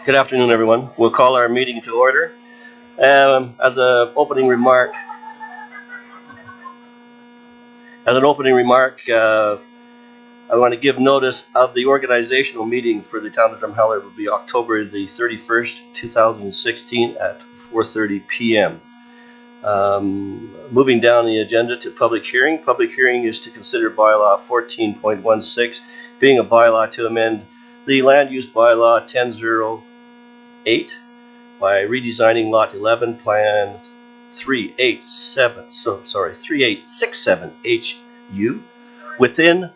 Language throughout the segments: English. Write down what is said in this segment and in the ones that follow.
Good afternoon, everyone. We'll call our meeting to order. As an opening remark, I want to give notice of the organizational meeting for the town of Drumheller. It will be October the 31st, 2016 at 4:30 p.m. Moving down the agenda to public hearing. Public hearing is to consider bylaw 14.16, being a bylaw to amend the land use bylaw 1008 by redesigning lot 11, plan 3867 HU within,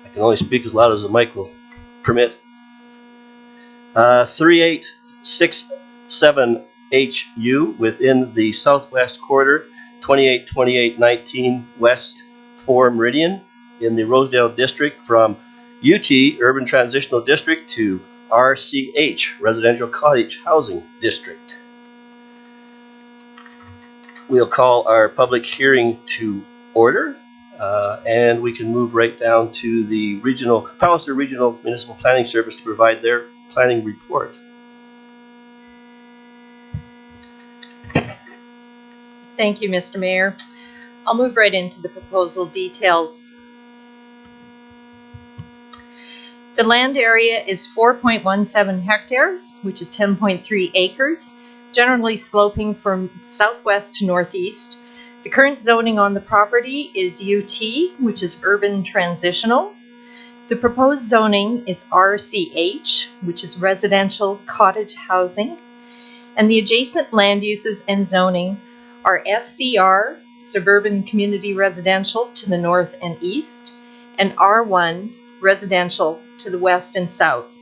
I can only speak as loud as the mic will permit, 3867 HU within the southwest quarter, 282819 West 4 Meridian in the Rosedale District, from UT, Urban Transitional District, to RCH, Residential Cottage Housing District. We'll call our public hearing to order, and we can move right down to the Palliser Regional Municipal Planning Service to provide their planning report. Thank you, Mr. Mayor. I'll move right into the proposal details. The land area is 4.17 hectares, which is 10.3 acres, generally sloping from southwest to northeast. The current zoning on the property is UT, which is urban transitional. The proposed zoning is RCH, which is residential cottage housing. And the adjacent land uses and zoning are SCR, suburban community residential, to the north and east, and R1, residential, to the west and south.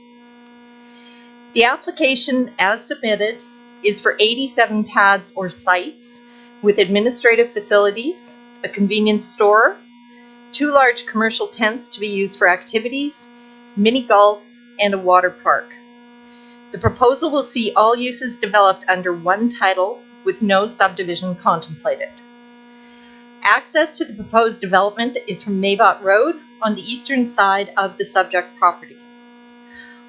The application, as submitted, is for 87 pads or sites with administrative facilities, a convenience store, 2 large commercial tents to be used for activities, mini golf, and a water park. The proposal will see all uses developed under one title with no subdivision contemplated. Access to the proposed development is from Maybot Road on the eastern side of the subject property.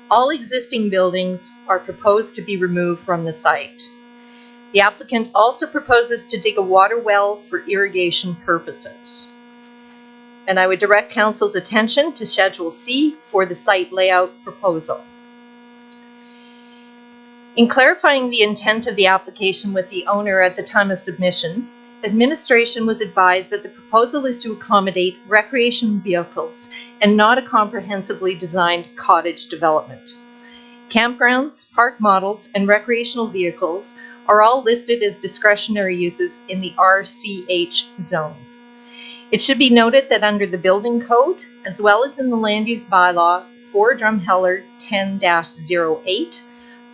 All existing buildings are proposed to be removed from the site. The applicant also proposes to dig a water well for irrigation purposes. And I would direct Council's attention to Schedule C for the site layout proposal. In clarifying the intent of the application with the owner at the time of submission, administration was advised that the proposal is to accommodate recreation vehicles and not a comprehensively designed cottage development. Campgrounds, park models, and recreational vehicles are all listed as discretionary uses in the RCH zone. It should be noted that under the building code, as well as in the land use bylaw for Drumheller 10-08,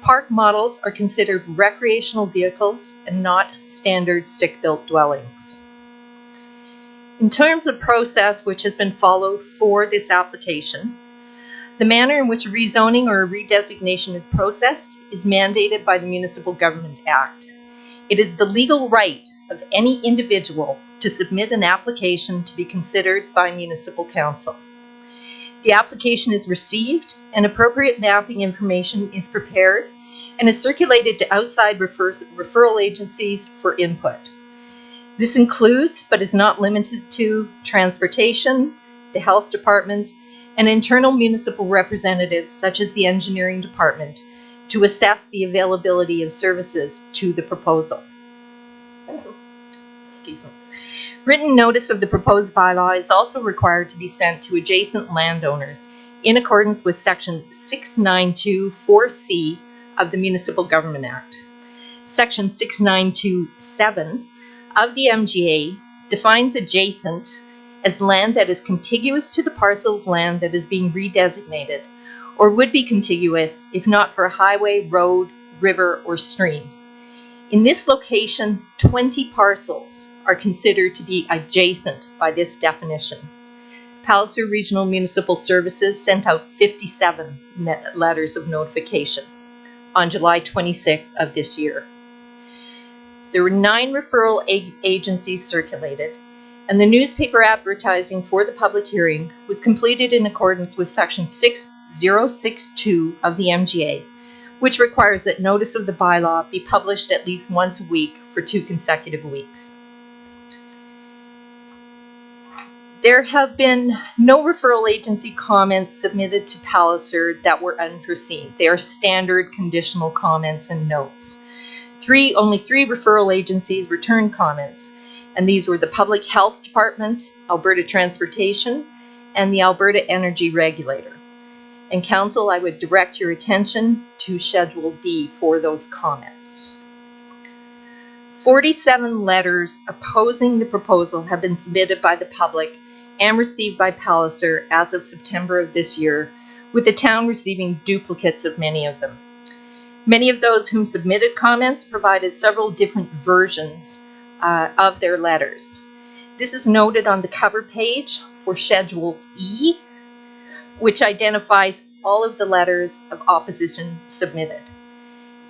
park models are considered recreational vehicles and not standard stick-built dwellings. In terms of process which has been followed for this application, the manner in which a rezoning or a redesignation is processed is mandated by the Municipal Government Act. It is the legal right of any individual to submit an application to be considered by Municipal Council. The application is received and appropriate mapping information is prepared and is circulated to outside referral agencies for input. This includes, but is not limited to, transportation, the health department, and internal municipal representatives such as the engineering department to assess the availability of services to the proposal. Excuse me. Written notice of the proposed bylaw is also required to be sent to adjacent landowners in accordance with Section 692(4)(c) of the Municipal Government Act. Section 692(7) of the MGA defines adjacent as land that is contiguous to the parcel of land that is being redesignated, or would be contiguous if not for a highway, road, river, or stream. In this location, 20 parcels are considered to be adjacent by this definition. Palliser Regional Municipal Services sent out 57 letters of notification on July 26th of this year. There were 9 referral agencies circulated, and the newspaper advertising for the public hearing was completed in accordance with Section 6062 of the MGA, which requires that notice of the bylaw be published at least once a week for 2 consecutive weeks. There have been no referral agency comments submitted to Palliser that were unforeseen. They are standard conditional comments and notes. Only three referral agencies returned comments, and these were the Public Health Department, Alberta Transportation, and the Alberta Energy Regulator. And Council, I would direct your attention to Schedule D for those comments. 47 letters opposing the proposal have been submitted by the public and received by Palliser as of September of this year, with the town receiving duplicates of many of them. Many of those whom submitted comments provided several different versions of their letters. This is noted on the cover page for Schedule E, which identifies all of the letters of opposition submitted.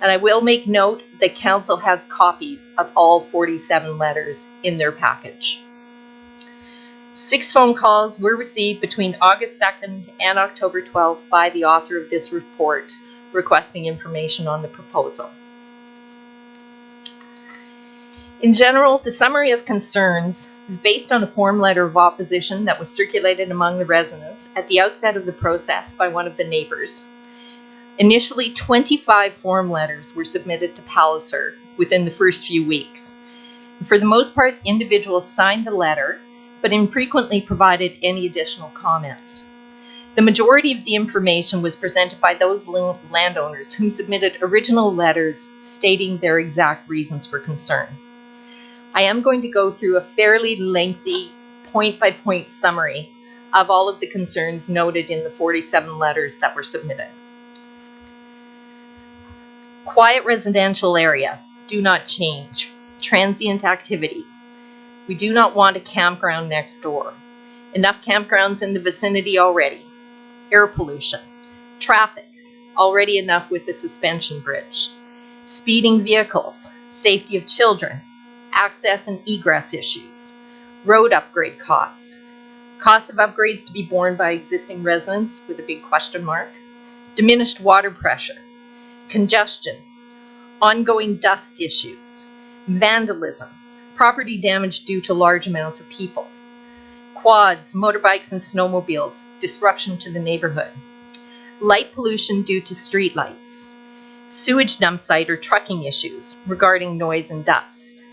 And I will make note that Council has copies of all 47 letters in their package. 6 phone calls were received between August 2nd and October 12th by the author of this report requesting information on the proposal. In general, the summary of concerns is based on a form letter of opposition that was circulated among the residents at the outset of the process by one of the neighbors. Initially, 25 form letters were submitted to Palliser within the first few weeks. For the most part, individuals signed the letter, but infrequently provided any additional comments. The majority of the information was presented by those landowners who submitted original letters stating their exact reasons for concern. I am going to go through a fairly lengthy point-by-point summary of all of the concerns noted in the 47 letters that were submitted. Quiet residential area, do not change. Transient activity. We do not want a campground next door. Enough campgrounds in the vicinity already. Air pollution. Traffic. Already enough with the suspension bridge. Speeding vehicles. Safety of children. Access and egress issues. Road upgrade costs. Costs of upgrades to be borne by existing residents with a big question mark. Diminished water pressure. Congestion. Ongoing dust issues. Vandalism. Property damage due to large amounts of people. Quads, motorbikes, and snowmobiles, disruption to the neighborhood. Light pollution due to street lights. Sewage dump site or trucking issues regarding noise and dust.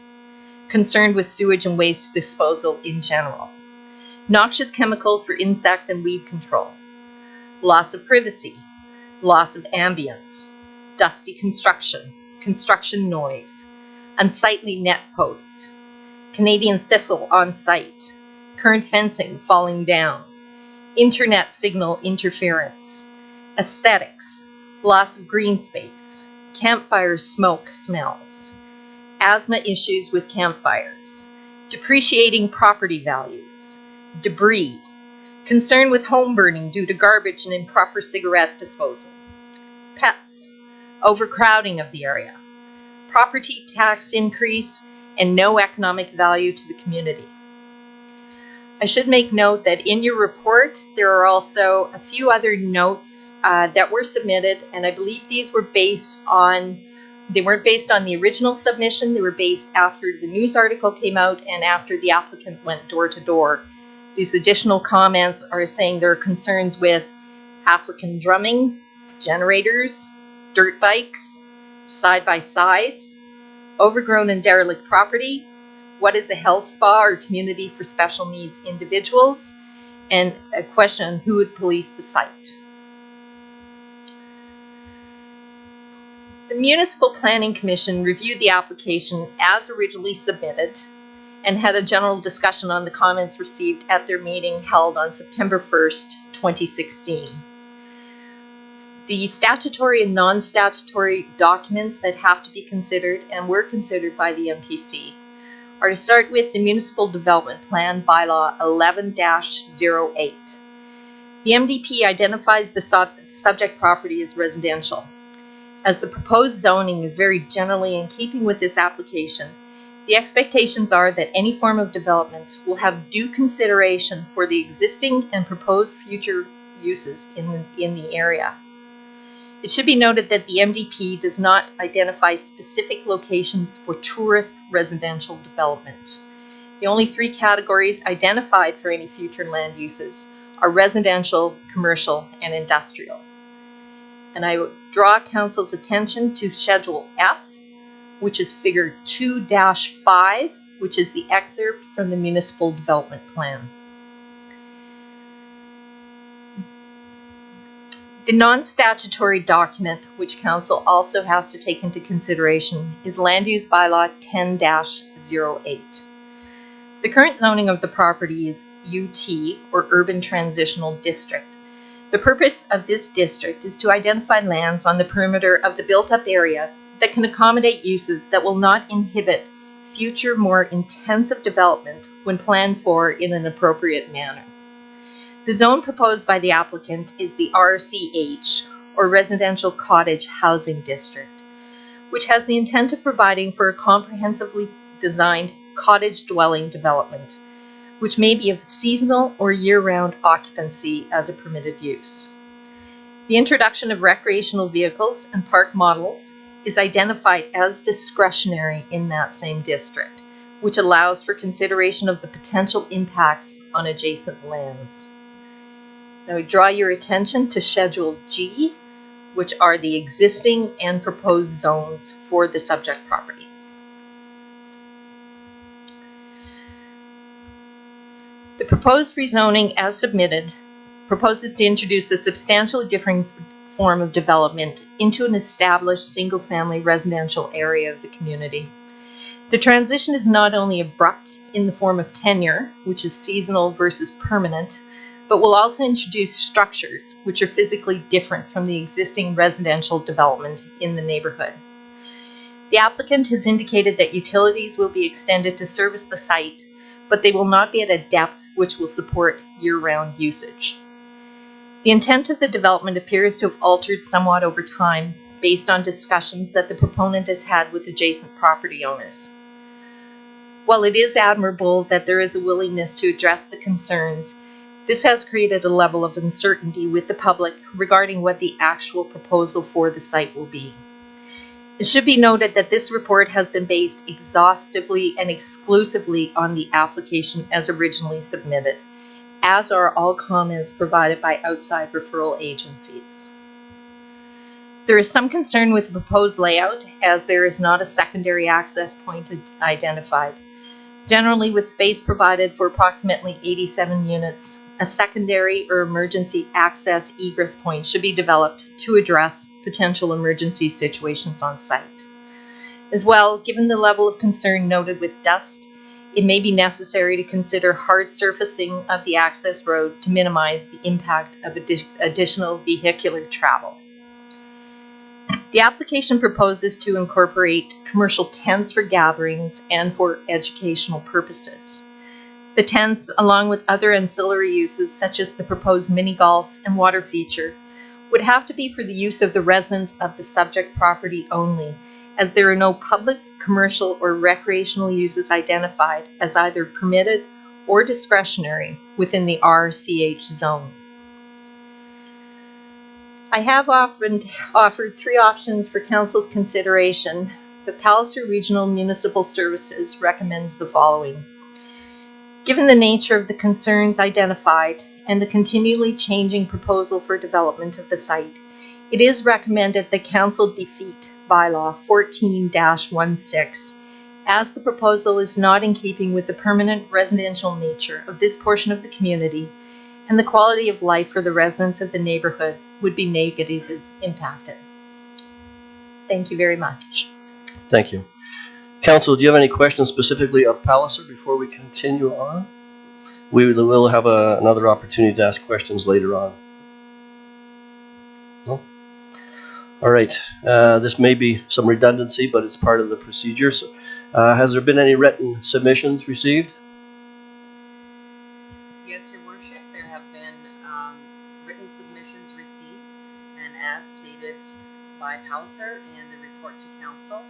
Concerned with sewage and waste disposal in general. Noxious chemicals for insect and weed control. Loss of privacy. Loss of ambience. Dusty construction. Construction noise. Unsightly net posts. Canadian thistle on site. Current fencing falling down. Internet signal interference. Aesthetics. Loss of green space. Campfire smoke smells. Asthma issues with campfires. Depreciating property values. Debris. Concern with home burning due to garbage and improper cigarette disposal. Pets. Overcrowding of the area. Property tax increase, and no economic value to the community. I should make note that in your report, there are also a few other notes that were submitted, and I believe these were they weren't based on the original submission, they were based after the news article came out and after the applicant went door to door. These additional comments are saying there are concerns with African drumming, generators, dirt bikes, side-by-sides, overgrown and derelict property, what is a health spa or community for special needs individuals, and a question on who would police the site. The Municipal Planning Commission reviewed the application as originally submitted and had a general discussion on the comments received at their meeting held on September 1st, 2016. The statutory and non-statutory documents that have to be considered and were considered by the MPC are to start with the Municipal Development Plan Bylaw 11-08. The MDP identifies the subject property as residential. As the proposed zoning is very generally in keeping with this application, The expectations are that any form of development will have due consideration for the existing and proposed future uses in the area. It should be noted that the MDP does not identify specific locations for tourist residential development. The only three categories identified for any future land uses are residential, commercial, and industrial. And I would draw Council's attention to Schedule F, which is Figure 2-5, which is the excerpt from the Municipal Development Plan. The non-statutory document, which Council also has to take into consideration, is Land Use Bylaw 10-08. The current zoning of the property is UT, or Urban Transitional District. The purpose of this district is to identify lands on the perimeter of the built-up area that can accommodate uses that will not inhibit future more intensive development when planned for in an appropriate manner. The zone proposed by the applicant is the RCH, or Residential Cottage Housing District, which has the intent of providing for a comprehensively designed cottage dwelling development, which may be of seasonal or year-round occupancy as a permitted use. The introduction of recreational vehicles and park models is identified as discretionary in that same district, which allows for consideration of the potential impacts on adjacent lands. Now we draw your attention to Schedule G, which are the existing and proposed zones for the subject property. The proposed rezoning as submitted proposes to introduce a substantially different form of development into an established single-family residential area of the community. The transition is not only abrupt in the form of tenure, which is seasonal versus permanent, but will also introduce structures which are physically different from the existing residential development in the neighborhood. The applicant has indicated that utilities will be extended to service the site, but they will not be at a depth which will support year-round usage. The intent of the development appears to have altered somewhat over time based on discussions that the proponent has had with adjacent property owners. While it is admirable that there is a willingness to address the concerns, this has created a level of uncertainty with the public regarding what the actual proposal for the site will be. It should be noted that this report has been based exhaustively and exclusively on the application as originally submitted, as are all comments provided by outside referral agencies. There is some concern with the proposed layout, as there is not a secondary access point identified. Generally, with space provided for approximately 87 units, a secondary or emergency access egress point should be developed to address potential emergency situations on site. As well, given the level of concern noted with dust, it may be necessary to consider hard surfacing of the access road to minimize the impact of additional vehicular travel. The application proposes to incorporate commercial tents for gatherings and for educational purposes. The tents, along with other ancillary uses such as the proposed mini golf and water feature, would have to be for the use of the residents of the subject property only, as there are no public, commercial, or recreational uses identified as either permitted or discretionary within the RCH zone. I have offered three options for Council's consideration, but Palliser Regional Municipal Services recommends the following. Given the nature of the concerns identified and the continually changing proposal for development of the site, it is recommended that Council defeat Bylaw 14-16, as the proposal is not in keeping with the permanent residential nature of this portion of the community, and the quality of life for the residents of the neighborhood would be negatively impacted. Thank you very much. Thank you. Council, do you have any questions specifically of Palliser before we continue on? We will have another opportunity to ask questions later on. No? All right. This may be some redundancy, but it's part of the procedure. So, has there been any written submissions received? Yes, Your Worship, there have been written submissions received, and as stated by Palliser in the report to Council,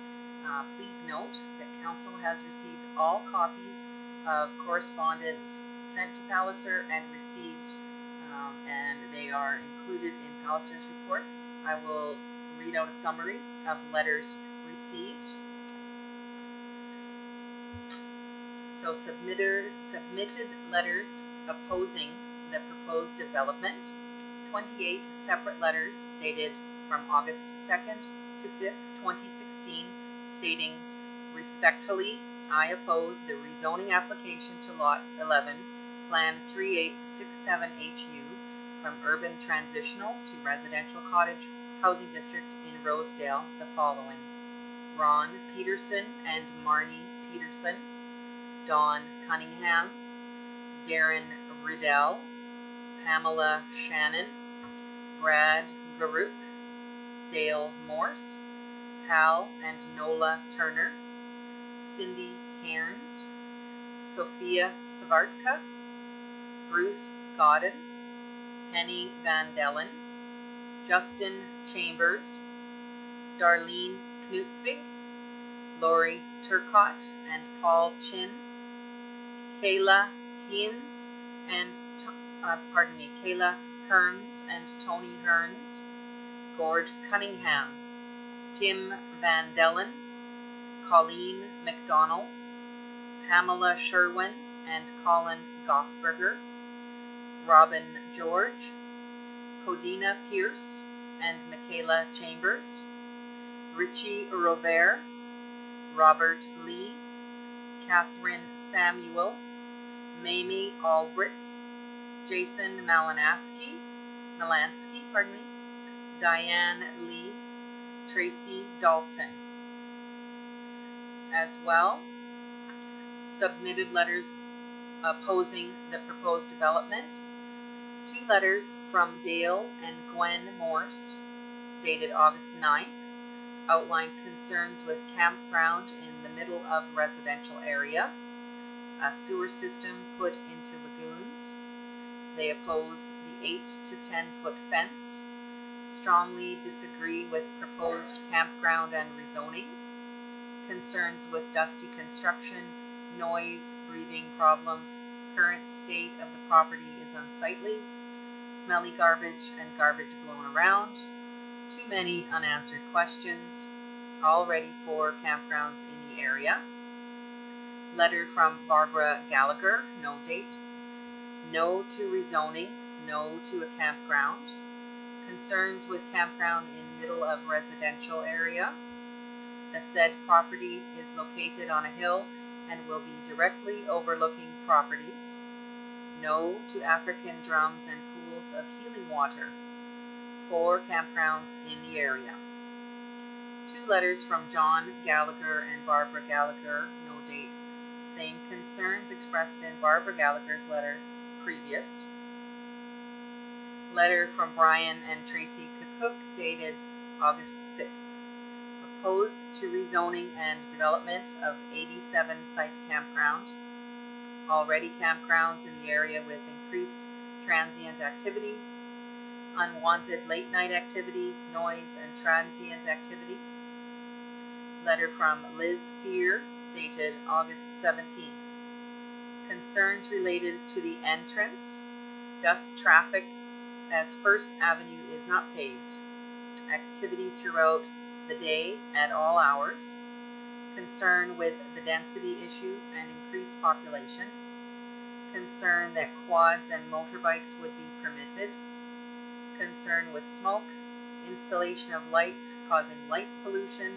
please note that Council has received all copies of correspondence sent to Palliser and received, and they are included in Palliser's report. I will read out a summary of letters received. So submitted letters opposing the proposed development, 28 separate letters dated from August 2nd to 5th, 2016, stating, respectfully, I oppose the rezoning application to Lot 11, Plan 3867HU, from urban transitional to residential cottage housing district in Rosedale, the following: Ron Peterson and Marnie Peterson, Don Cunningham, Darren Riddell, Pamela Shannon, Brad Garuk, Dale Morse, Hal and Nola Turner, Cindy Cairns, Sophia Savartka, Bruce Godden, Penny Van Dellen, Justin Chambers, Darlene Knutsvig, Lori Turcott and Paul Chin, Kayla Heens and Kayla Hearns and Tony Hearns, Gord Cunningham, Tim Van Dellen, Colleen McDonald, Pamela Sherwin and Colin Gosberger, Robin George, Codina Pierce and Michaela Chambers, Richie Rover, Robert Lee, Catherine Samuel, Mamie Albrecht, Jason Malansky, Diane Lee, Tracy Dalton. As well, submitted letters opposing the proposed development, 2 letters from Dale and Gwen Morse, dated August 9th, outlined concerns with campground in the middle of residential area, a sewer system put into lagoons. They oppose the 8 to 10 foot fence, strongly disagree with proposed campground and rezoning, concerns with dusty construction, noise, breathing problems, current state of the property is unsightly, smelly garbage and garbage blown around, too many unanswered questions, all ready for campgrounds in the area. Letter from Barbara Gallagher, no date. No to rezoning, no to a campground. Concerns with campground in middle of residential area. The said property is located on a hill and will be directly overlooking properties. No to African drums and pools of healing water. 4 campgrounds in the area. 2 letters from John Gallagher and Barbara Gallagher, no date. Same concerns expressed in Barbara Gallagher's letter previous. Letter from Brian and Tracy Cook, dated August 6th. Opposed to rezoning and development of 87 site campground. Already campgrounds in the area with increased transient activity, unwanted late night activity, noise and transient activity. Letter from Liz Fear, dated August 17th. Concerns related to the entrance, dust traffic as First Avenue is not paved, activity throughout the day at all hours, concern with the density issue and increased population, concern that quads and motorbikes would be permitted, concern with smoke, installation of lights causing light pollution,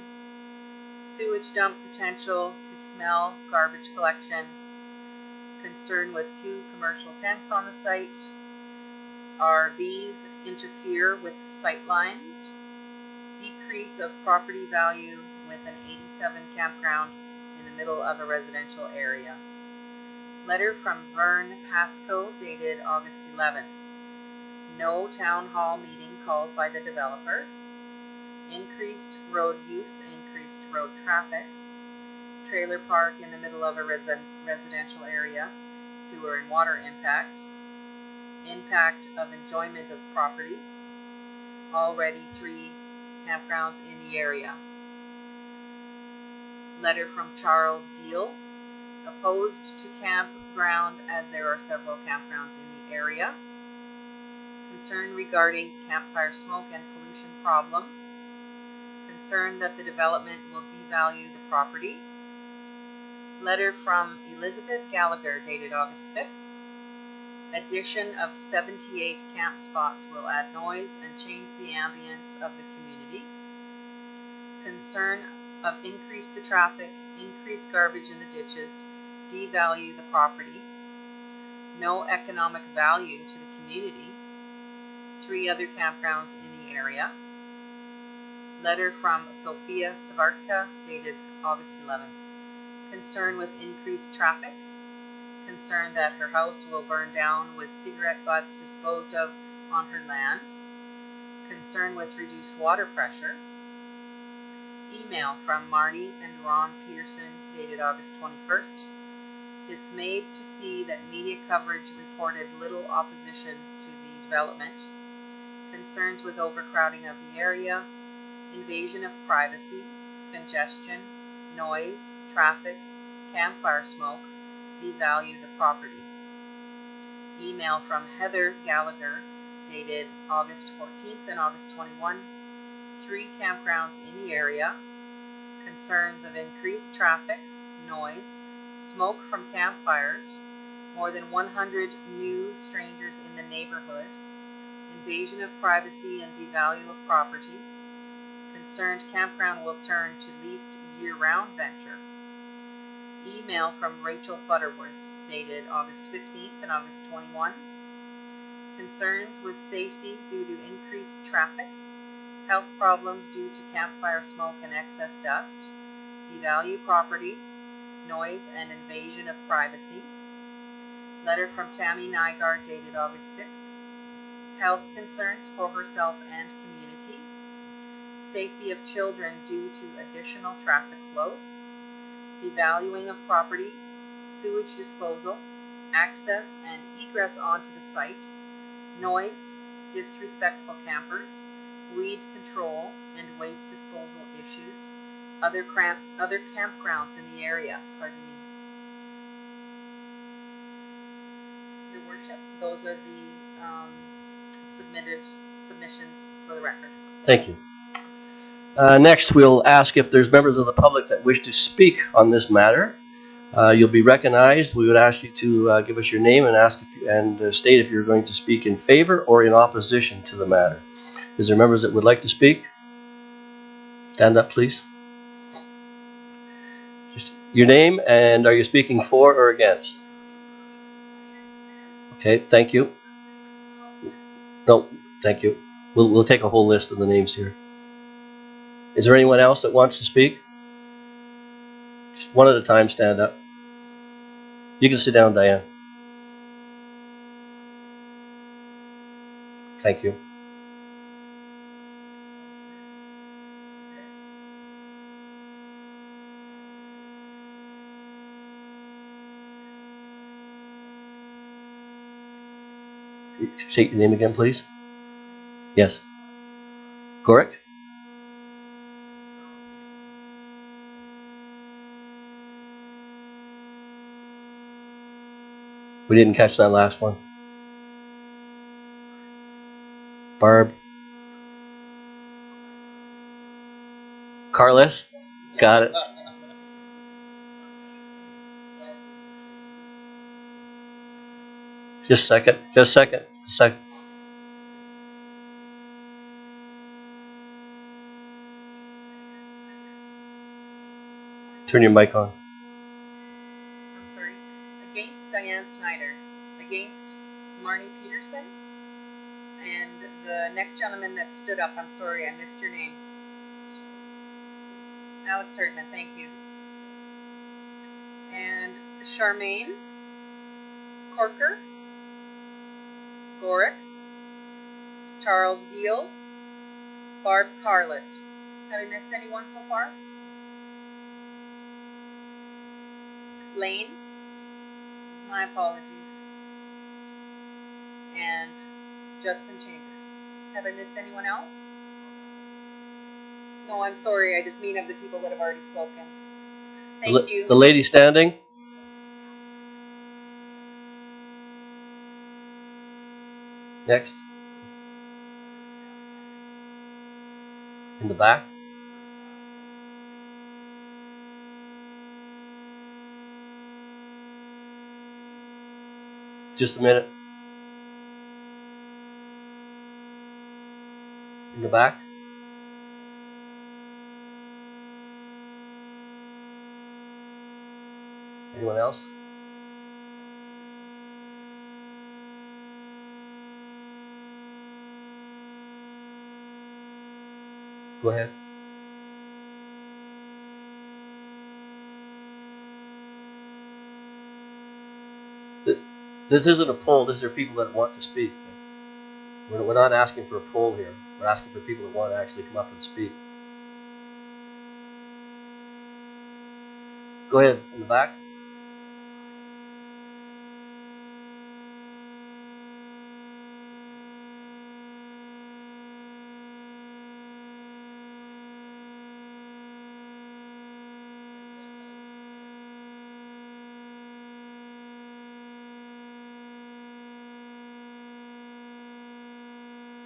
sewage dump potential to smell garbage collection, concern with 2 commercial tents on the site, RVs interfere with sight lines, decrease of property value with an 87 campground in the middle of a residential area. Letter from Vern Pascoe, dated August 11th. No town hall meeting called by the developer. Increased road use, increased road traffic. Trailer park in the middle of a residential area. Sewer and water impact. Impact of enjoyment of property. Already 3 campgrounds in the area. Letter from Charles Deal. Opposed to campground as there are several campgrounds in the area. Concern regarding campfire smoke and pollution problem. Concern that the development will devalue the property. Letter from Elizabeth Gallagher dated August 5th. Addition of 78 camp spots will add noise and change the ambience of the community. Concern of increase to traffic, increase garbage in the ditches, devalue the property. No economic value to the community. 3 other campgrounds in the area. Letter from Sophia Savartka dated August 11th. Concern with increased traffic. Concern that her house will burn down with cigarette butts disposed of on her land. Concern with reduced water pressure. Email from Marnie and Ron Peterson dated August 21st. Dismayed to see that media coverage reported little opposition to the development. Concerns with overcrowding of the area, invasion of privacy, congestion, noise, traffic, campfire smoke, devalue the property. Email from Heather Gallagher dated August 14th and August 21. 3 campgrounds in the area. Concerns of increased traffic, noise, smoke from campfires, more than 100 new strangers in the neighborhood, invasion of privacy and devalue of property. Concerned campground will turn to leased year-round venture. Email from Rachel Butterworth dated August 15th and August 21. Concerns with safety due to increased traffic, health problems due to campfire smoke and excess dust, devalue property, noise and invasion of privacy. Letter from Tammy Nygaard dated August 6th. Health concerns for herself and community. Safety of children due to additional traffic flow. Devaluing of property, sewage disposal, access and egress onto the site, noise, disrespectful campers, weed control and waste disposal issues, other campgrounds in the area, Your Worship, those are the submissions for the record. Thank you. Next, we'll ask if there's members of the public that wish to speak on this matter. You'll be recognized. We would ask you to give us your name and state if you're going to speak in favor or in opposition to the matter. Is there members that would like to speak? Stand up, please. Just your name, and are you speaking for or against? Okay, thank you. No, thank you. We'll take a whole list of the names here. Is there anyone else that wants to speak? Just one at a time, stand up. You can sit down, Diane. Thank you. Say your name again, please. Yes. Correct? We didn't catch that last one. Barb. Carlos? Got it. Just a second. Turn your mic on. I'm sorry. Against Diane Snyder. Against Marnie Peterson. And the next gentleman that stood up, I'm sorry, I missed your name. Alex Herdman, thank you. And Charmaine Corker. Gorick. Charles Deal. Barb Carless. Have I missed anyone so far? Lane. My apologies. And Justin Chambers. Have I missed anyone else? No, I'm sorry. I just mean of the people that have already spoken. Thank you. The lady standing. Next. In the back. Just a minute. In the back. Anyone else? Go ahead. This isn't a poll. These are people that want to speak. We're not asking for a poll here. We're asking for people that want to actually come up and speak. Go ahead, in the back.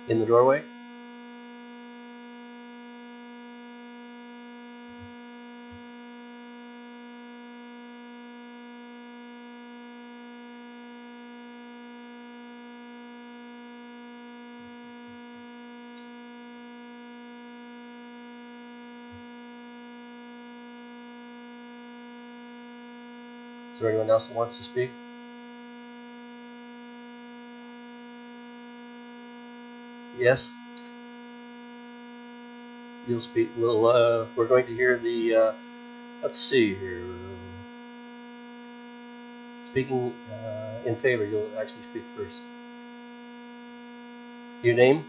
In the doorway. Is there anyone else that wants to speak? Yes. You'll speak. We're going to hear the. Let's see here. Speaking in favor, you'll actually speak first. Your name?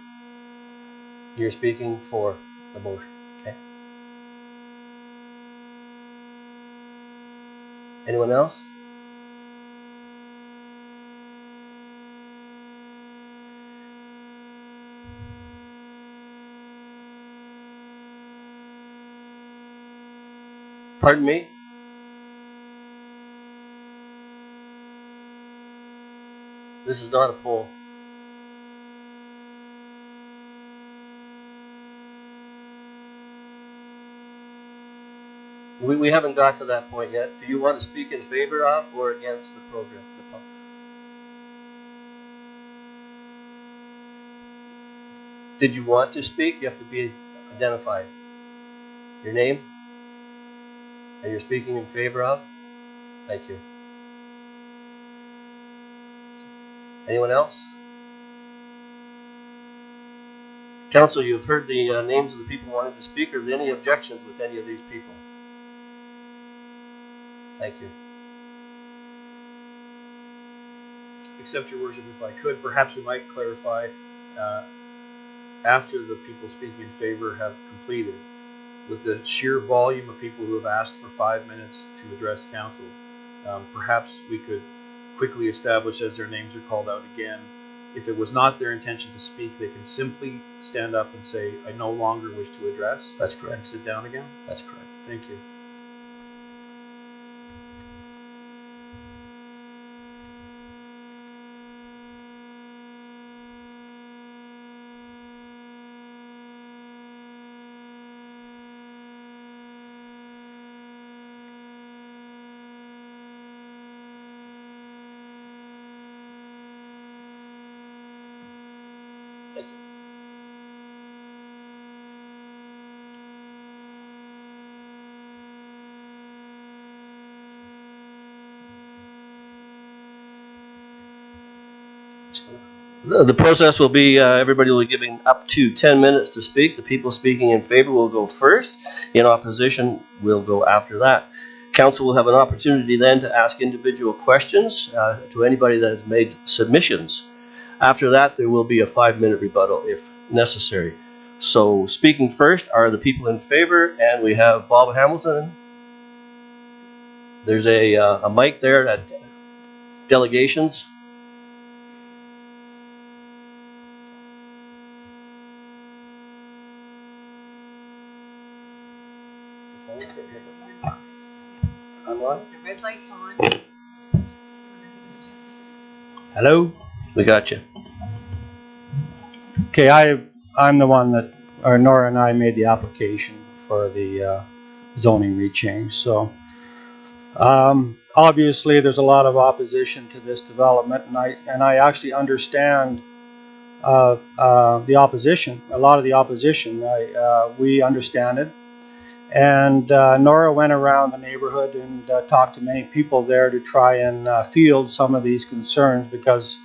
You're speaking for the motion. Okay. Anyone else? Pardon me? This is not a poll. We haven't got to that point yet. Do you want to speak in favor of or against the program? Did you want to speak? You have to be identified. Your name? And you're speaking in favor of? Thank you. Anyone else? Council, you've heard the names of the people wanting to speak. Are there any objections with any of these people? Thank you. Except, Your Worship, if I could, perhaps we might clarify after the people speaking in favor have completed, with the sheer volume of people who have asked for 5 minutes to address council, perhaps we could quickly establish as their names are called out again. If it was not their intention to speak, they can simply stand up and say, I no longer wish to address. That's correct. And sit down again. That's correct. Thank you. Thank you. The process will be everybody will be giving up to 10 minutes to speak. The people speaking in favor will go first. In opposition, will go after that. Council will have an opportunity then to ask individual questions to anybody that has made submissions. After that, there will be a 5-minute rebuttal if necessary. So speaking first are the people in favor, and we have Bob Hamilton. There's a mic there at delegations. On what? The red light's on. Hello? We got you. Okay, I'm the one that, or Nora and I made the application for the zoning rechange. So obviously there's a lot of opposition to this development, and I actually understand the opposition. A lot of the opposition, we understand it. And Nora went around the neighborhood and talked to many people there to try and field some of these concerns, because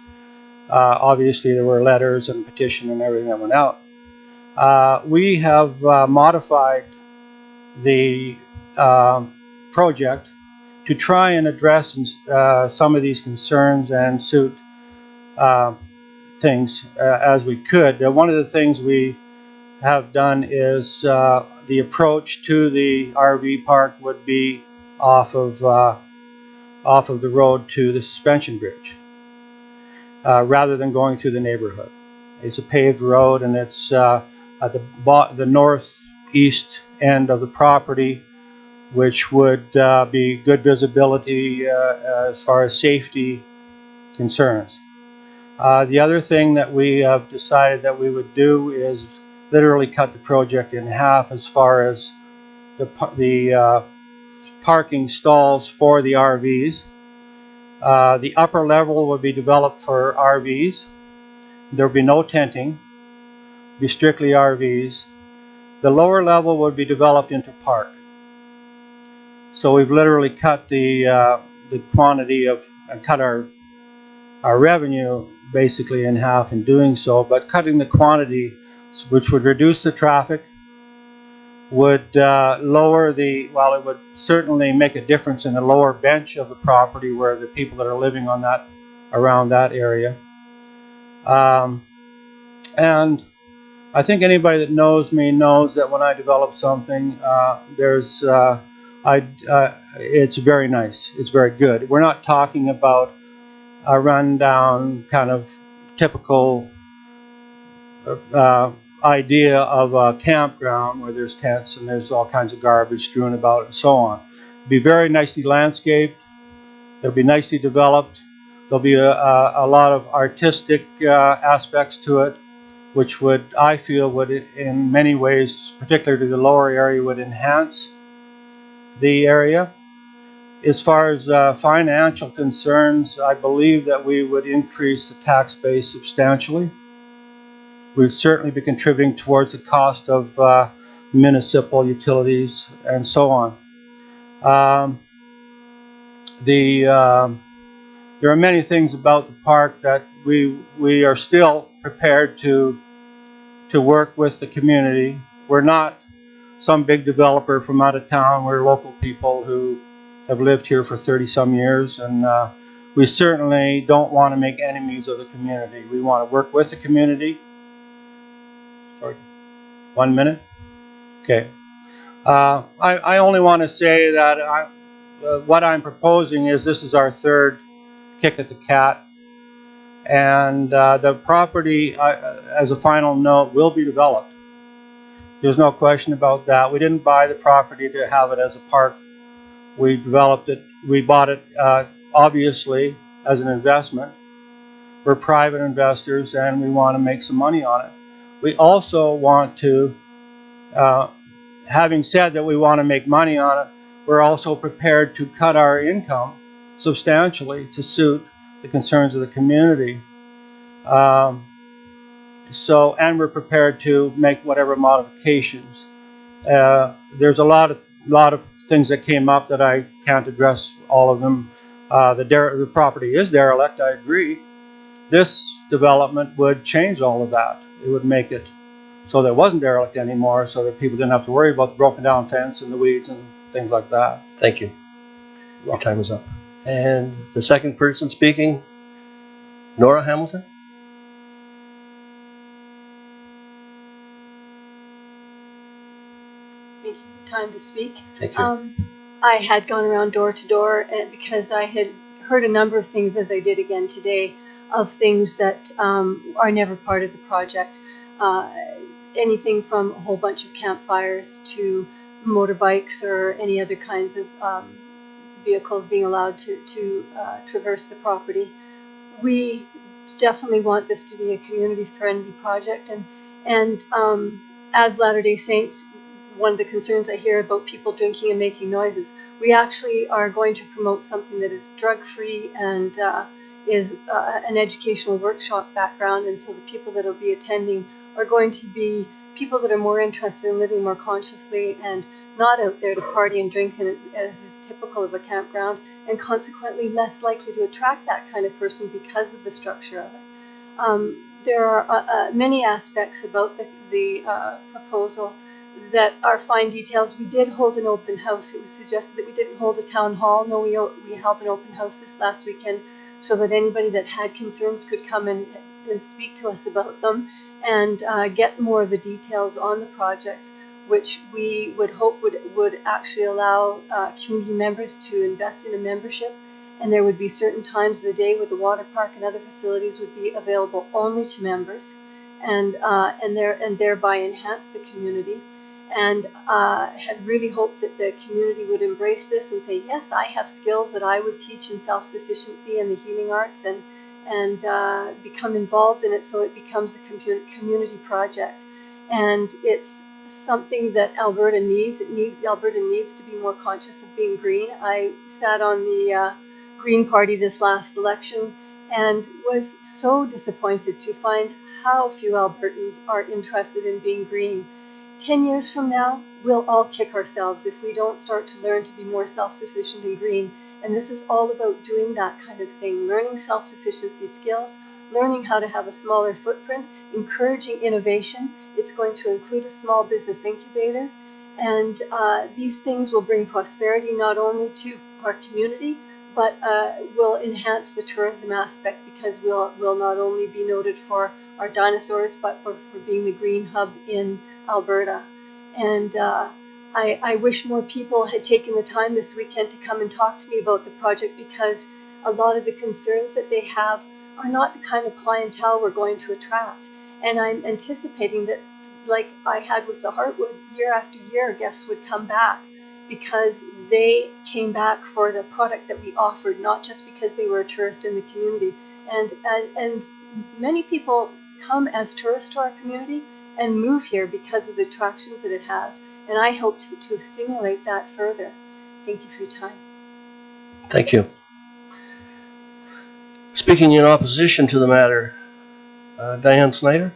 obviously there were letters and petition and everything that went out. We have modified the project to try and address some of these concerns and suit things as we could. One of the things we have done is the approach to the RV park would be off of the road to the suspension bridge, rather than going through the neighborhood. It's a paved road, and it's at the northeast end of the property, which would be good visibility as far as safety concerns. The other thing that we have decided that we would do is literally cut the project in half as far as the parking stalls for the RVs. The upper level would be developed for RVs. There would be no tenting, be strictly RVs. The lower level would be developed into park. So we've literally cut the quantity of, and cut our revenue basically in half in doing so, but cutting the quantity, which would reduce the traffic, would lower the, well, it would certainly make a difference in the lower bench of the property where the people that are living on that, around that area. And I think anybody that knows me knows that when I develop something, it's very nice. It's very good. We're not talking about a rundown kind of typical idea of a campground where there's tents and there's all kinds of garbage strewn about and so on. It'll be very nicely landscaped. It'll be nicely developed. There'll be a lot of artistic aspects to it, which would, I feel, would in many ways, particularly the lower area, would enhance the area. As far as financial concerns, I believe that we would increase the tax base substantially. We'd certainly be contributing towards the cost of municipal utilities and so on. There are many things about the park that we are still prepared to work with the community. We're not some big developer from out of town. We're local people who have lived here for 30-some years, and we certainly don't want to make enemies of the community. We want to work with the community. Sorry, 1 minute? Okay. I only want to say that what I'm proposing is this is our third kick at the cat, and the property, as a final note, will be developed. There's no question about that. We didn't buy the property to have it as a park. We developed it, we bought it obviously as an investment. We're private investors and we want to make some money on it. We also want to, having said that we want to make money on it, we're also prepared to cut our income substantially to suit the concerns of the community. And we're prepared to make whatever modifications. There's a lot of things that came up that I can't address all of them. The property is derelict, I agree. This development would change all of that. It would make it so that it wasn't derelict anymore, so that people didn't have to worry about the broken down fence and the weeds and things like that. Thank you. Your time is up. And the second person speaking, Nora Hamilton. Thank you. Time to speak. Thank you. I had gone around door to door because I had heard a number of things, as I did again today, of things that are never part of the project. Anything from a whole bunch of campfires to motorbikes or any other kinds of vehicles being allowed to traverse the property. We definitely want this to be a community-friendly project, and as Latter-day Saints, one of the concerns I hear about people drinking and making noises, we actually are going to promote something that is drug-free and is an educational workshop background, and so the people that will be attending are going to be people that are more interested in living more consciously and not out there to party and drink, as is typical of a campground, and consequently less likely to attract that kind of person because of the structure of it. There are many aspects about the proposal that are fine details. We did hold an open house. It was suggested that we didn't hold a town hall. No, we held an open house this last weekend so that anybody that had concerns could come and speak to us about them and get more of the details on the project, which we would hope would actually allow community members to invest in a membership, and there would be certain times of the day where the water park and other facilities would be available only to members, and thereby enhance the community. And had really hoped that the community would embrace this and say, yes, I have skills that I would teach in self-sufficiency and the healing arts, and become involved in it so it becomes a community project. And it's something that Alberta needs. Alberta needs to be more conscious of being green. I sat on the Green Party this last election and was so disappointed to find how few Albertans are interested in being green. 10 years from now, we'll all kick ourselves if we don't start to learn to be more self-sufficient and green. And this is all about doing that kind of thing, learning self-sufficiency skills, learning how to have a smaller footprint, encouraging innovation. It's going to include a small business incubator. And these things will bring prosperity not only to our community, but will enhance the tourism aspect, because we'll not only be noted for our dinosaurs, but for being the green hub in Alberta. And I wish more people had taken the time this weekend to come and talk to me about the project, because a lot of the concerns that they have are not the kind of clientele we're going to attract. And I'm anticipating that, like I had with the Heartwood, year after year, guests would come back because they came back for the product that we offered, not just because they were a tourist in the community. And many people come as tourists to our community and move here because of the attractions that it has. And I hope to stimulate that further. Thank you for your time. Thank you. Speaking in opposition to the matter, Diane Snyder?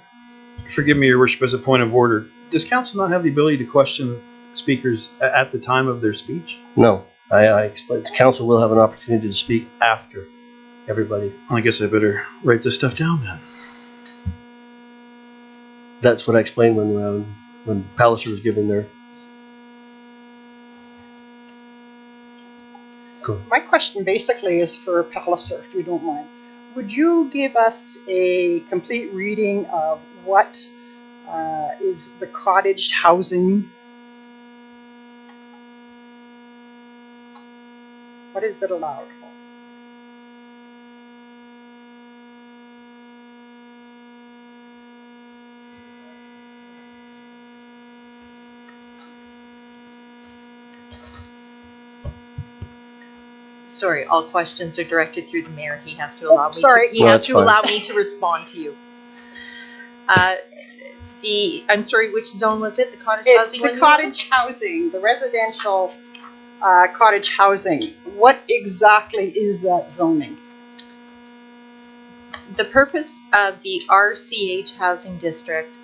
Forgive me, Your Worship, as a point of order. Does council not have the ability to question speakers at the time of their speech? No. I explained. Council will have an opportunity to speak after everybody. I guess I better write this stuff down then. That's what I explained when Palliser was giving their. Go. My question basically is for Palliser, if you don't mind. Would you give us a complete reading of what is the cottage housing? What is it allowed for? Sorry, all questions are directed through the mayor. He has to allow me. Sorry. He has to allow me to respond to you. I'm sorry, which zone was it? The cottage housing? The cottage housing, the residential cottage housing. What exactly is that zoning? The purpose of the RCH housing district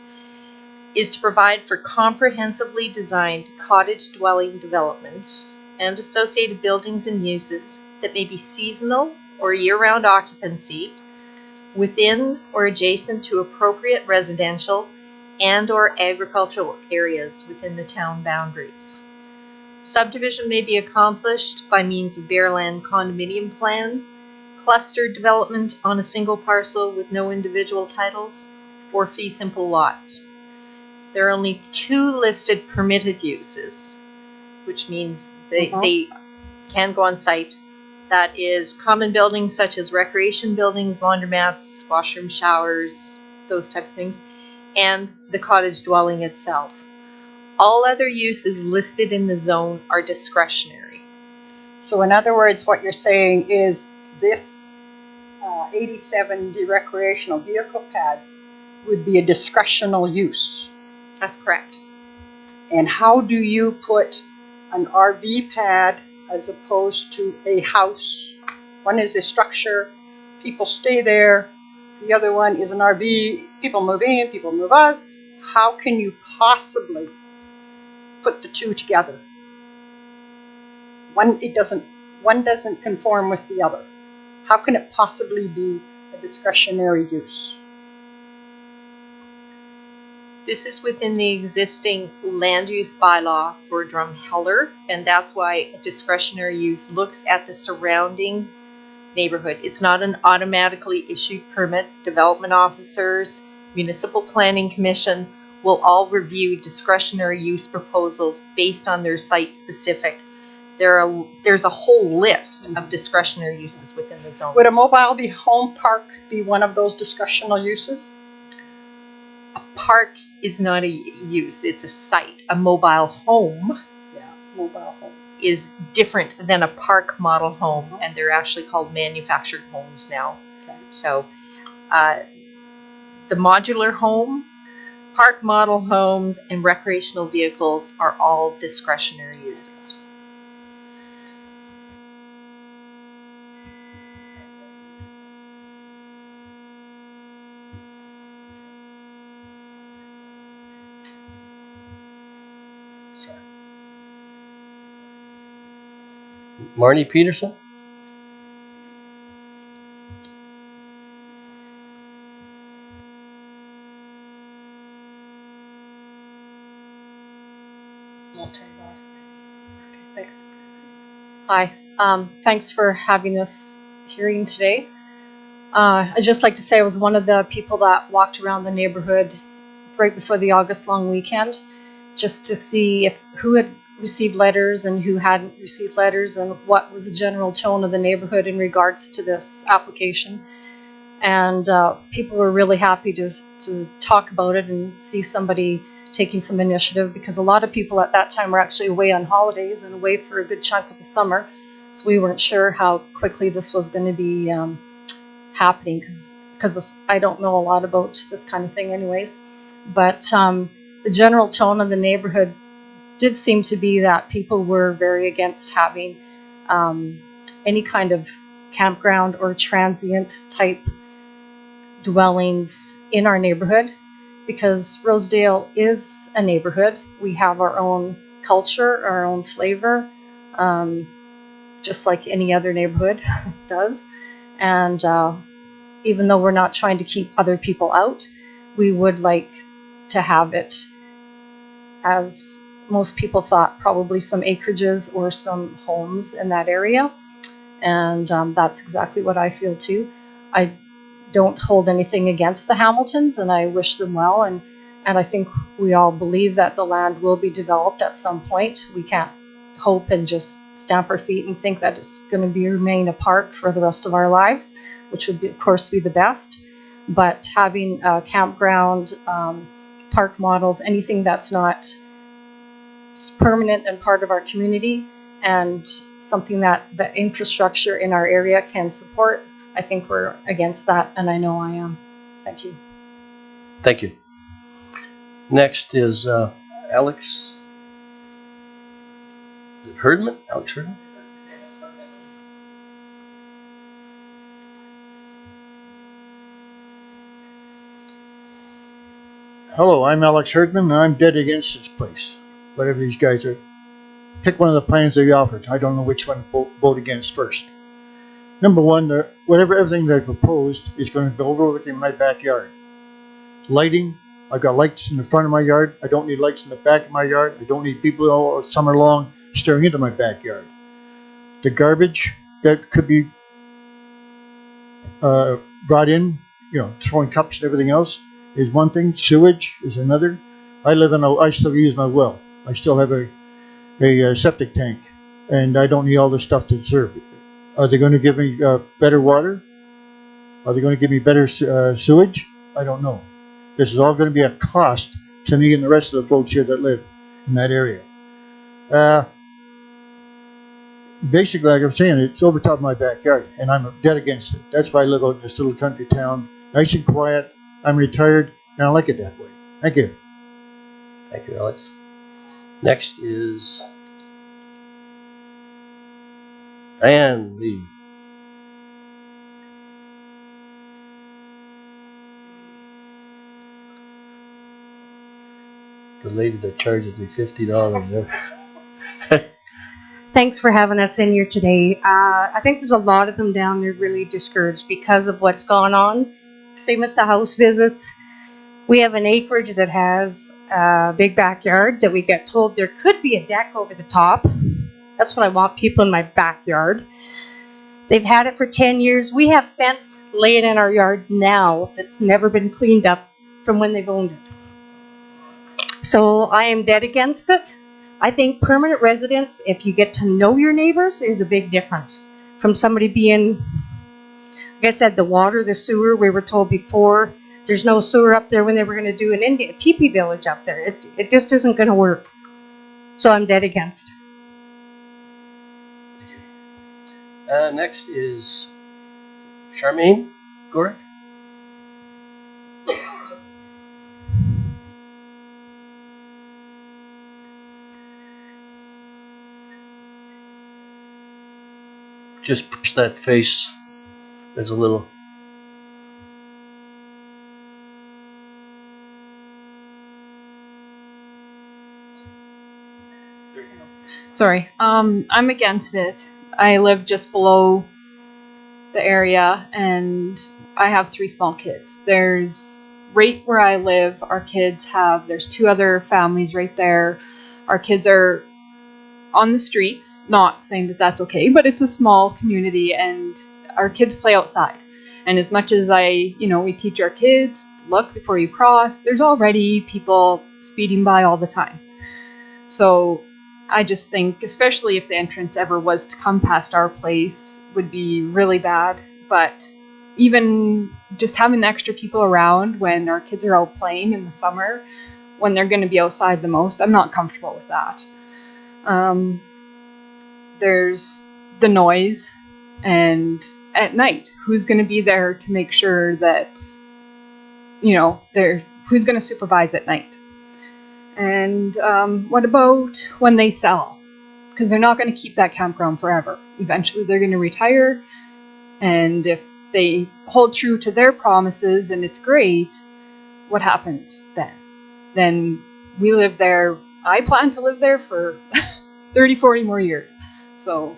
is to provide for comprehensively designed cottage dwelling development and associated buildings and uses that may be seasonal or year-round occupancy within or adjacent to appropriate residential and or agricultural areas within the town boundaries. Subdivision may be accomplished by means of bare land condominium plan, clustered development on a single parcel with no individual titles, or fee simple lots. There are only 2 listed permitted uses, which means they can go on site. That is common buildings such as recreation buildings, laundromats, washroom, showers, those type of things, and the cottage dwelling itself. All other uses listed in the zone are discretionary. So in other words, what you're saying is this 87 recreational vehicle pads would be a discretional use. That's correct. And how do you put an RV pad as opposed to a house? One is a structure, people stay there. The other one is an RV, people move in, people move out. How can you possibly put the two together? One doesn't conform with the other. How can it possibly be a discretionary use? This is within the existing land use bylaw for Drumheller, and that's why a discretionary use looks at the surrounding neighborhood. It's not an automatically issued permit. Development officers, municipal planning commission will all review discretionary use proposals based on their site specific. There's a whole list of discretionary uses within the zone. Would a mobile home park be one of those discretional uses? A park is not a use, it's a site. A mobile home Mobile home. is different than a park model home, and they're actually called manufactured homes now. Okay. So the modular home, park model homes, and recreational vehicles are all discretionary uses. Marnie Peterson? Thanks. Hi. Thanks for having this hearing today. I'd just like to say I was one of the people that walked around the neighborhood right before the August long weekend, just to see who had received letters and who hadn't received letters, and what was the general tone of the neighborhood in regards to this application. And people were really happy to talk about it and see somebody taking some initiative, because a lot of people at that time were actually away on holidays and away for a good chunk of the summer. So we weren't sure how quickly this was going to be happening, because I don't know a lot about this kind of thing anyways. But the general tone of the neighborhood did seem to be that people were very against having any kind of campground or transient type dwellings in our neighborhood, because Rosedale is a neighborhood. We have our own culture, our own flavor, just like any other neighborhood does. And even though we're not trying to keep other people out, we would like to have it, as most people thought, probably some acreages or some homes in that area. And that's exactly what I feel too. I don't hold anything against the Hamiltons, and I wish them well. And I think we all believe that the land will be developed at some point. We can't hope and just stamp our feet and think that it's going to remain a park for the rest of our lives, which would, of course, be the best. But having a campground, park models, anything that's not permanent and part of our community, and something that the infrastructure in our area can support, I think we're against that, and I know I am. Thank you. Thank you. Next is Alex. Is it Herdman? Alex Herdman? Hello, I'm Alex Herdman, and I'm dead against this place. Whatever these guys are. Pick one of the plans they offered. I don't know which one to vote against first. Number one, everything they proposed is going to go over within my backyard. Lighting, I've got lights in the front of my yard. I don't need lights in the back of my yard. I don't need people all summer long staring into my backyard. The garbage that could be brought in, throwing cups and everything else, is one thing. Sewage is another. I still use my well. I still have a septic tank, and I don't need all this stuff to serve it. Are they going to give me better water? Are they going to give me better sewage? I don't know. This is all going to be a cost to me and the rest of the folks here that live in that area. basically, like I'm saying, it's over top of my backyard, and I'm dead against it. That's why I live out in this little country town, nice and quiet. I'm retired, and I like it that way. Thank you. Thank you, Alex. Next is Diane Lee. The lady that charges me $50. Thanks for having us in here today. I think there's a lot of them down there really discouraged because of what's gone on. Same with the house visits. We have an acreage that has a big backyard that we get told there could be a deck over the top. That's what I want people in my backyard. They've had it for 10 years. We have fence laying in our yard now that's never been cleaned up from when they've owned it. So I am dead against it. I think permanent residence, if you get to know your neighbors, is a big difference from somebody being, like I said, the water, the sewer. We were told before there's no sewer up there when they were going to do a teepee village up there. It just isn't going to work. So I'm dead against. Next is Charmaine Gorick. Just push that face. There's a little. Sorry. I'm against it. I live just below the area and I have 3 small kids. There's right where I live, there's 2 other families right there. Our kids are on the streets, not saying that that's okay, but it's a small community and our kids play outside. And as much as we teach our kids, look before you cross, there's already people speeding by all the time. So I just think, especially if the entrance ever was to come past our place, would be really bad. But even just having extra people around when our kids are out playing in the summer, when they're going to be outside the most, I'm not comfortable with that. There's the noise, and at night, who's going to be there to make sure that, who's going to supervise at night? And what about when they sell? Because they're not going to keep that campground forever. Eventually they're going to retire, and if they hold true to their promises and it's great, what happens then? Then we live there. I plan to live there for 30, 40 more years. So,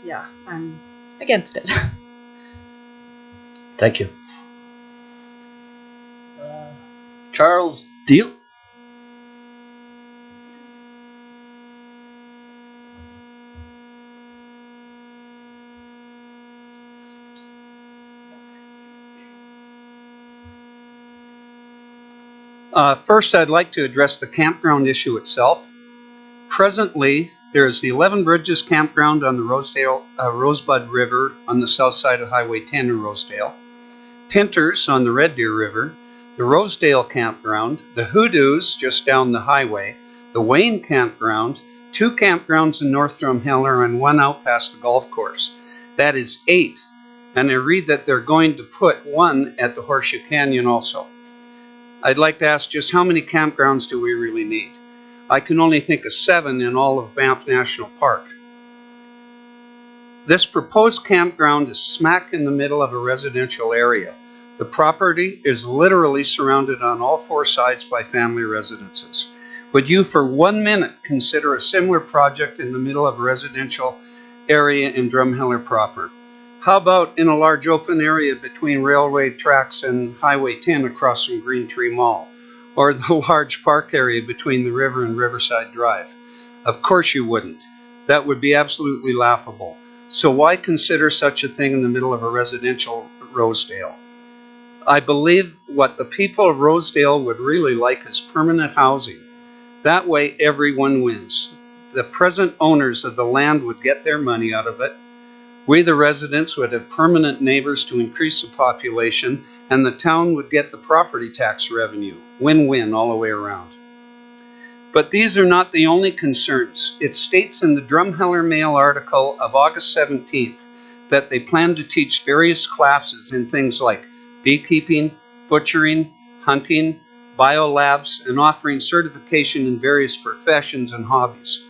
yeah, I'm against it. Thank you. Charles Deal. First, I'd like to address the campground issue itself. Presently, there is the 11 Bridges campground on the Rosebud River on the south side of Highway 10 in Rosedale, Pinters on the Red Deer River, the Rosedale campground, the Hoodoos just down the highway, the Wayne campground, 2 campgrounds in North Drumheller, and 1 out past the golf course. That is 8. And I read that they're going to put 1 at the Horseshoe Canyon also. I'd like to ask, just how many campgrounds do we really need? I can only think of 7 in all of Banff National Park. This proposed campground is smack in the middle of a residential area. The property is literally surrounded on all 4 sides by family residences. Would you for 1 minute consider a similar project in the middle of a residential area in Drumheller proper? How about in a large open area between railway tracks and Highway 10 across from Green Tree Mall? Or the large park area between the river and Riverside Drive? Of course you wouldn't. That would be absolutely laughable. So why consider such a thing in the middle of a residential Rosedale? I believe what the people of Rosedale would really like is permanent housing. That way everyone wins. The present owners of the land would get their money out of it. We, the residents, would have permanent neighbors to increase the population, and the town would get the property tax revenue. Win-win all the way around. But these are not the only concerns. It states in the Drumheller Mail article of August 17th that they plan to teach various classes in things like beekeeping, butchering, hunting, biolabs, and offering certification in various professions and hobbies.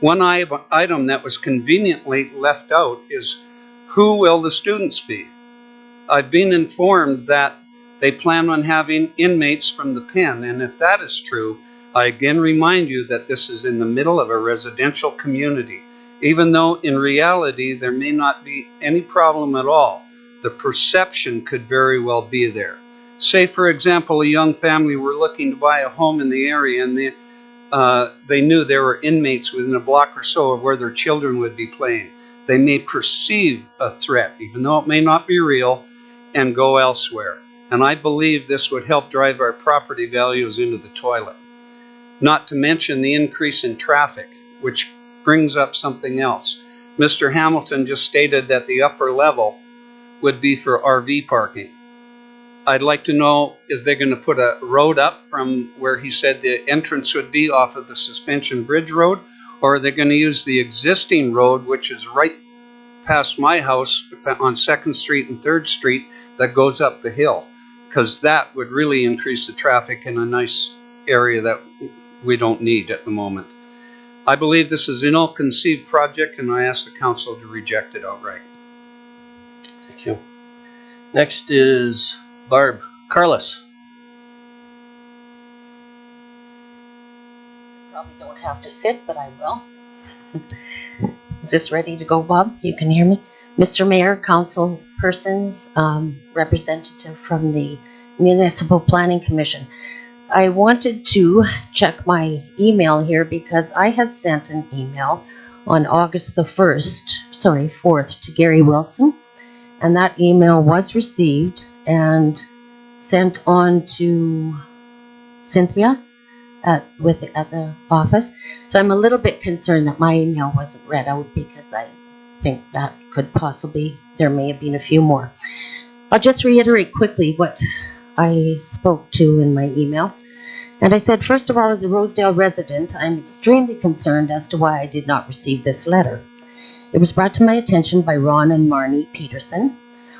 One item that was conveniently left out is, who will the students be? I've been informed that they plan on having inmates from the pen, and if that is true, I again remind you that this is in the middle of a residential community. Even though in reality there may not be any problem at all, the perception could very well be there. Say, for example, a young family were looking to buy a home in the area, and they knew there were inmates within a block or so of where their children would be playing. They may perceive a threat, even though it may not be real, and go elsewhere. And I believe this would help drive our property values into the toilet. Not to mention the increase in traffic, which brings up something else. Mr. Hamilton just stated that the upper level would be for RV parking. I'd like to know, is they going to put a road up from where he said the entrance would be off of the Suspension Bridge Road, or are they going to use the existing road, which is right past my house on 2nd Street and 3rd Street, that goes up the hill? Because that would really increase the traffic in a nice area that we don't need at the moment. I believe this is an ill-conceived project, and I ask the council to reject it outright. Thank you. Next is Barb. Carlos. Probably don't have to sit, but I will. Is this ready to go, Bob? You can hear me? Mr. Mayor, council persons, representative from the Municipal Planning Commission. I wanted to check my email here because I had sent an email on August the 4th to Gary Wilson, and that email was received and sent on to Cynthia at the office. So I'm a little bit concerned that my email wasn't read out because I think that could possibly, there may have been a few more. I'll just reiterate quickly what I spoke to in my email. And I said, first of all, as a Rosedale resident, I'm extremely concerned as to why I did not receive this letter. It was brought to my attention by Ron and Marnie Peterson.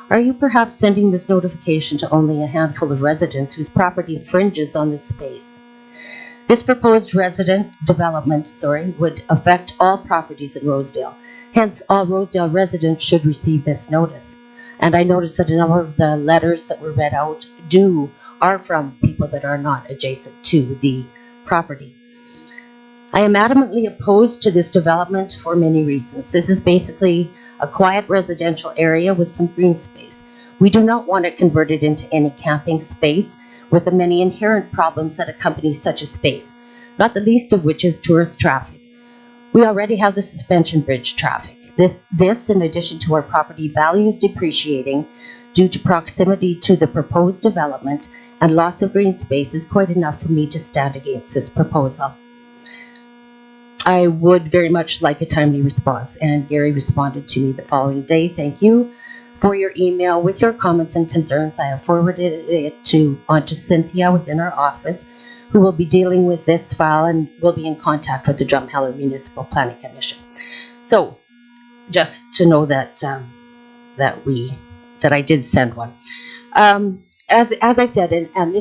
Are you perhaps sending this notification to only a handful of residents whose property infringes on this space? This proposed resident development, would affect all properties in Rosedale. Hence, all Rosedale residents should receive this notice. And I noticed that a number of the letters that were read out are from people that are not adjacent to the property. I am adamantly opposed to this development for many reasons. This is basically a quiet residential area with some green space. We do not want it converted into any camping space with the many inherent problems that accompany such a space, not the least of which is tourist traffic. We already have the Suspension Bridge traffic. This, in addition to our property values depreciating due to proximity to the proposed development and loss of green space, is quite enough for me to stand against this proposal. I would very much like a timely response, and Gary responded to me the following day. Thank you for your email with your comments and concerns. I have forwarded it onto Cynthia within our office, who will be dealing with this file and will be in contact with the Drumheller Municipal Planning Commission. So, just to know that I did send one. As I said, and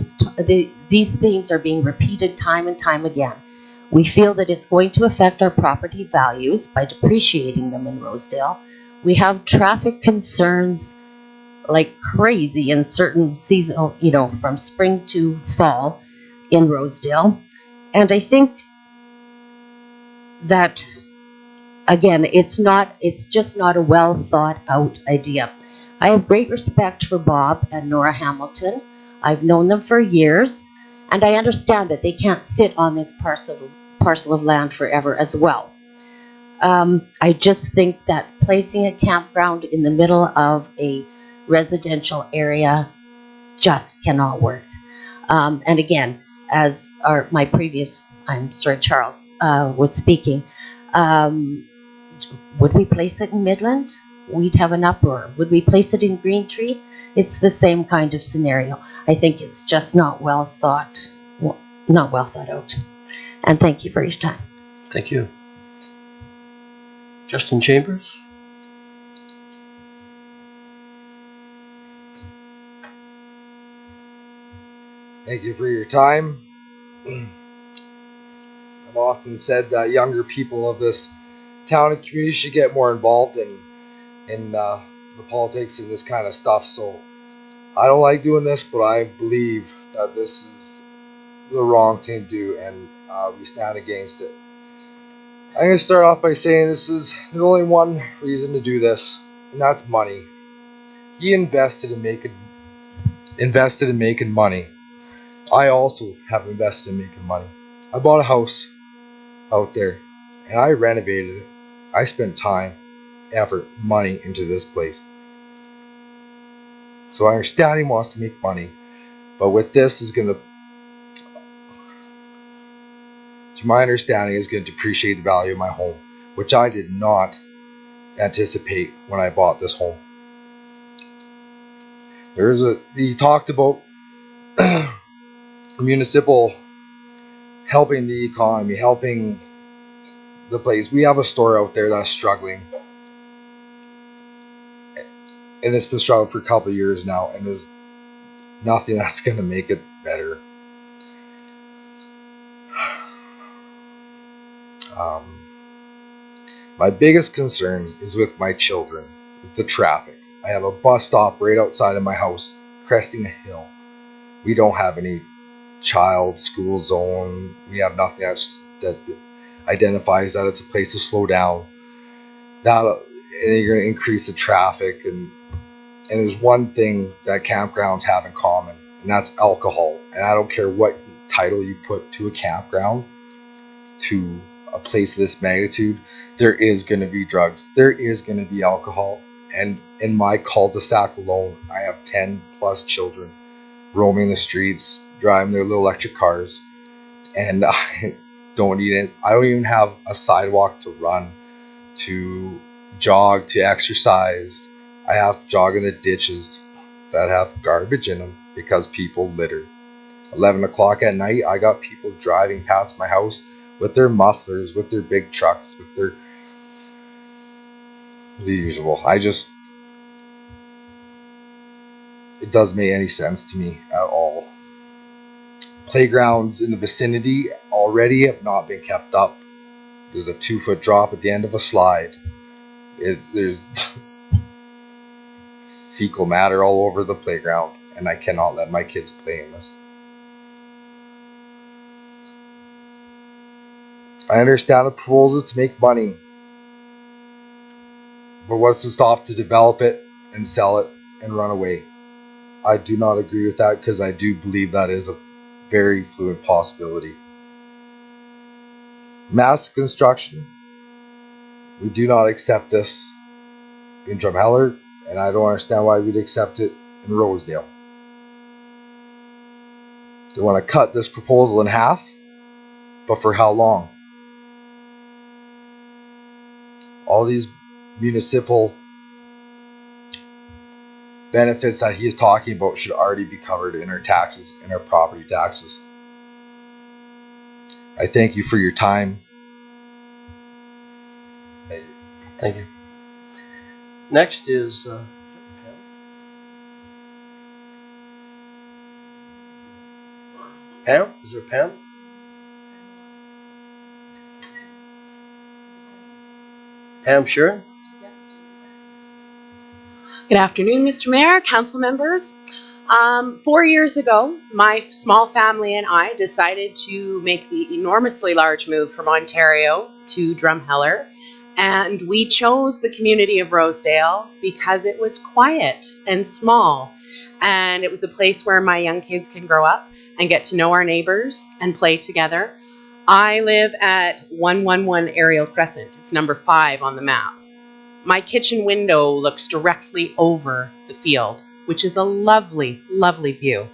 these themes are being repeated time and time again. We feel that it's going to affect our property values by depreciating them in Rosedale. We have traffic concerns like crazy in certain seasonal, from spring to fall in Rosedale. And I think that, again, it's just not a well thought out idea. I have great respect for Bob and Nora Hamilton. I've known them for years, and I understand that they can't sit on this parcel of land forever as well. I just think that placing a campground in the middle of a residential area just cannot work. And again, as Charles was speaking, would we place it in Midland? We'd have an uproar. Would we place it in Green Tree? It's the same kind of scenario. I think it's just not well thought out. And thank you for your time. Thank you. Justin Chambers? Thank you for your time. I've often said that younger people of this town and community should get more involved in the politics and this kind of stuff. So I don't like doing this, but I believe that this is the wrong thing to do, and we stand against it. I'm going to start off by saying there's only one reason to do this, and that's money. He invested in making money. I also have invested in making money. I bought a house out there, and I renovated it. I spent time, effort, money into this place. So I understand he wants to make money, but with this is going to my understanding, is going to depreciate the value of my home, which I did not anticipate when I bought this home. He talked about municipal helping the economy, helping the place. We have a store out there that's struggling, and it's been struggling for a couple of years now, and there's nothing that's going to make it better. My biggest concern is with my children, with the traffic. I have a bus stop right outside of my house, cresting a hill. We don't have any child school zone. We have nothing that identifies that it's a place to slow down. And you're going to increase the traffic, and there's one thing that campgrounds have in common, and that's alcohol. And I don't care what title you put to a campground, to a place of this magnitude, there is going to be drugs. There is going to be alcohol. And in my cul-de-sac alone, I have 10 plus children roaming the streets, driving their little electric cars, and I don't even have a sidewalk to run, to jog, to exercise. I have to jog in the ditches that have garbage in them because people litter. 11 o'clock at night, I got people driving past my house with their mufflers, with their big trucks, with the usual. It doesn't make any sense to me at all. Playgrounds in the vicinity already have not been kept up. There's a 2-foot drop at the end of a slide. There's fecal matter all over the playground, and I cannot let my kids play in this. I understand the proposal to make money, but what's to stop to develop it and sell it and run away? I do not agree with that, because I do believe that is a very fluid possibility. Mass construction, we do not accept this in Drumheller, and I don't understand why we'd accept it in Rosedale. They want to cut this proposal in half, but for how long? All these municipal benefits that he is talking about should already be covered in our taxes, in our property taxes. I thank you for your time. Thank you. Next is Pam? Is there Pam? Pam Sheeran? Good afternoon, Mr. Mayor, council members. 4 years ago, my small family and I decided to make the enormously large move from Ontario to Drumheller, and we chose the community of Rosedale because it was quiet and small, and it was a place where my young kids can grow up and get to know our neighbors and play together. I live at 111 Ariel Crescent. It's number 5 on the map. My kitchen window looks directly over the field, which is a lovely, lovely view.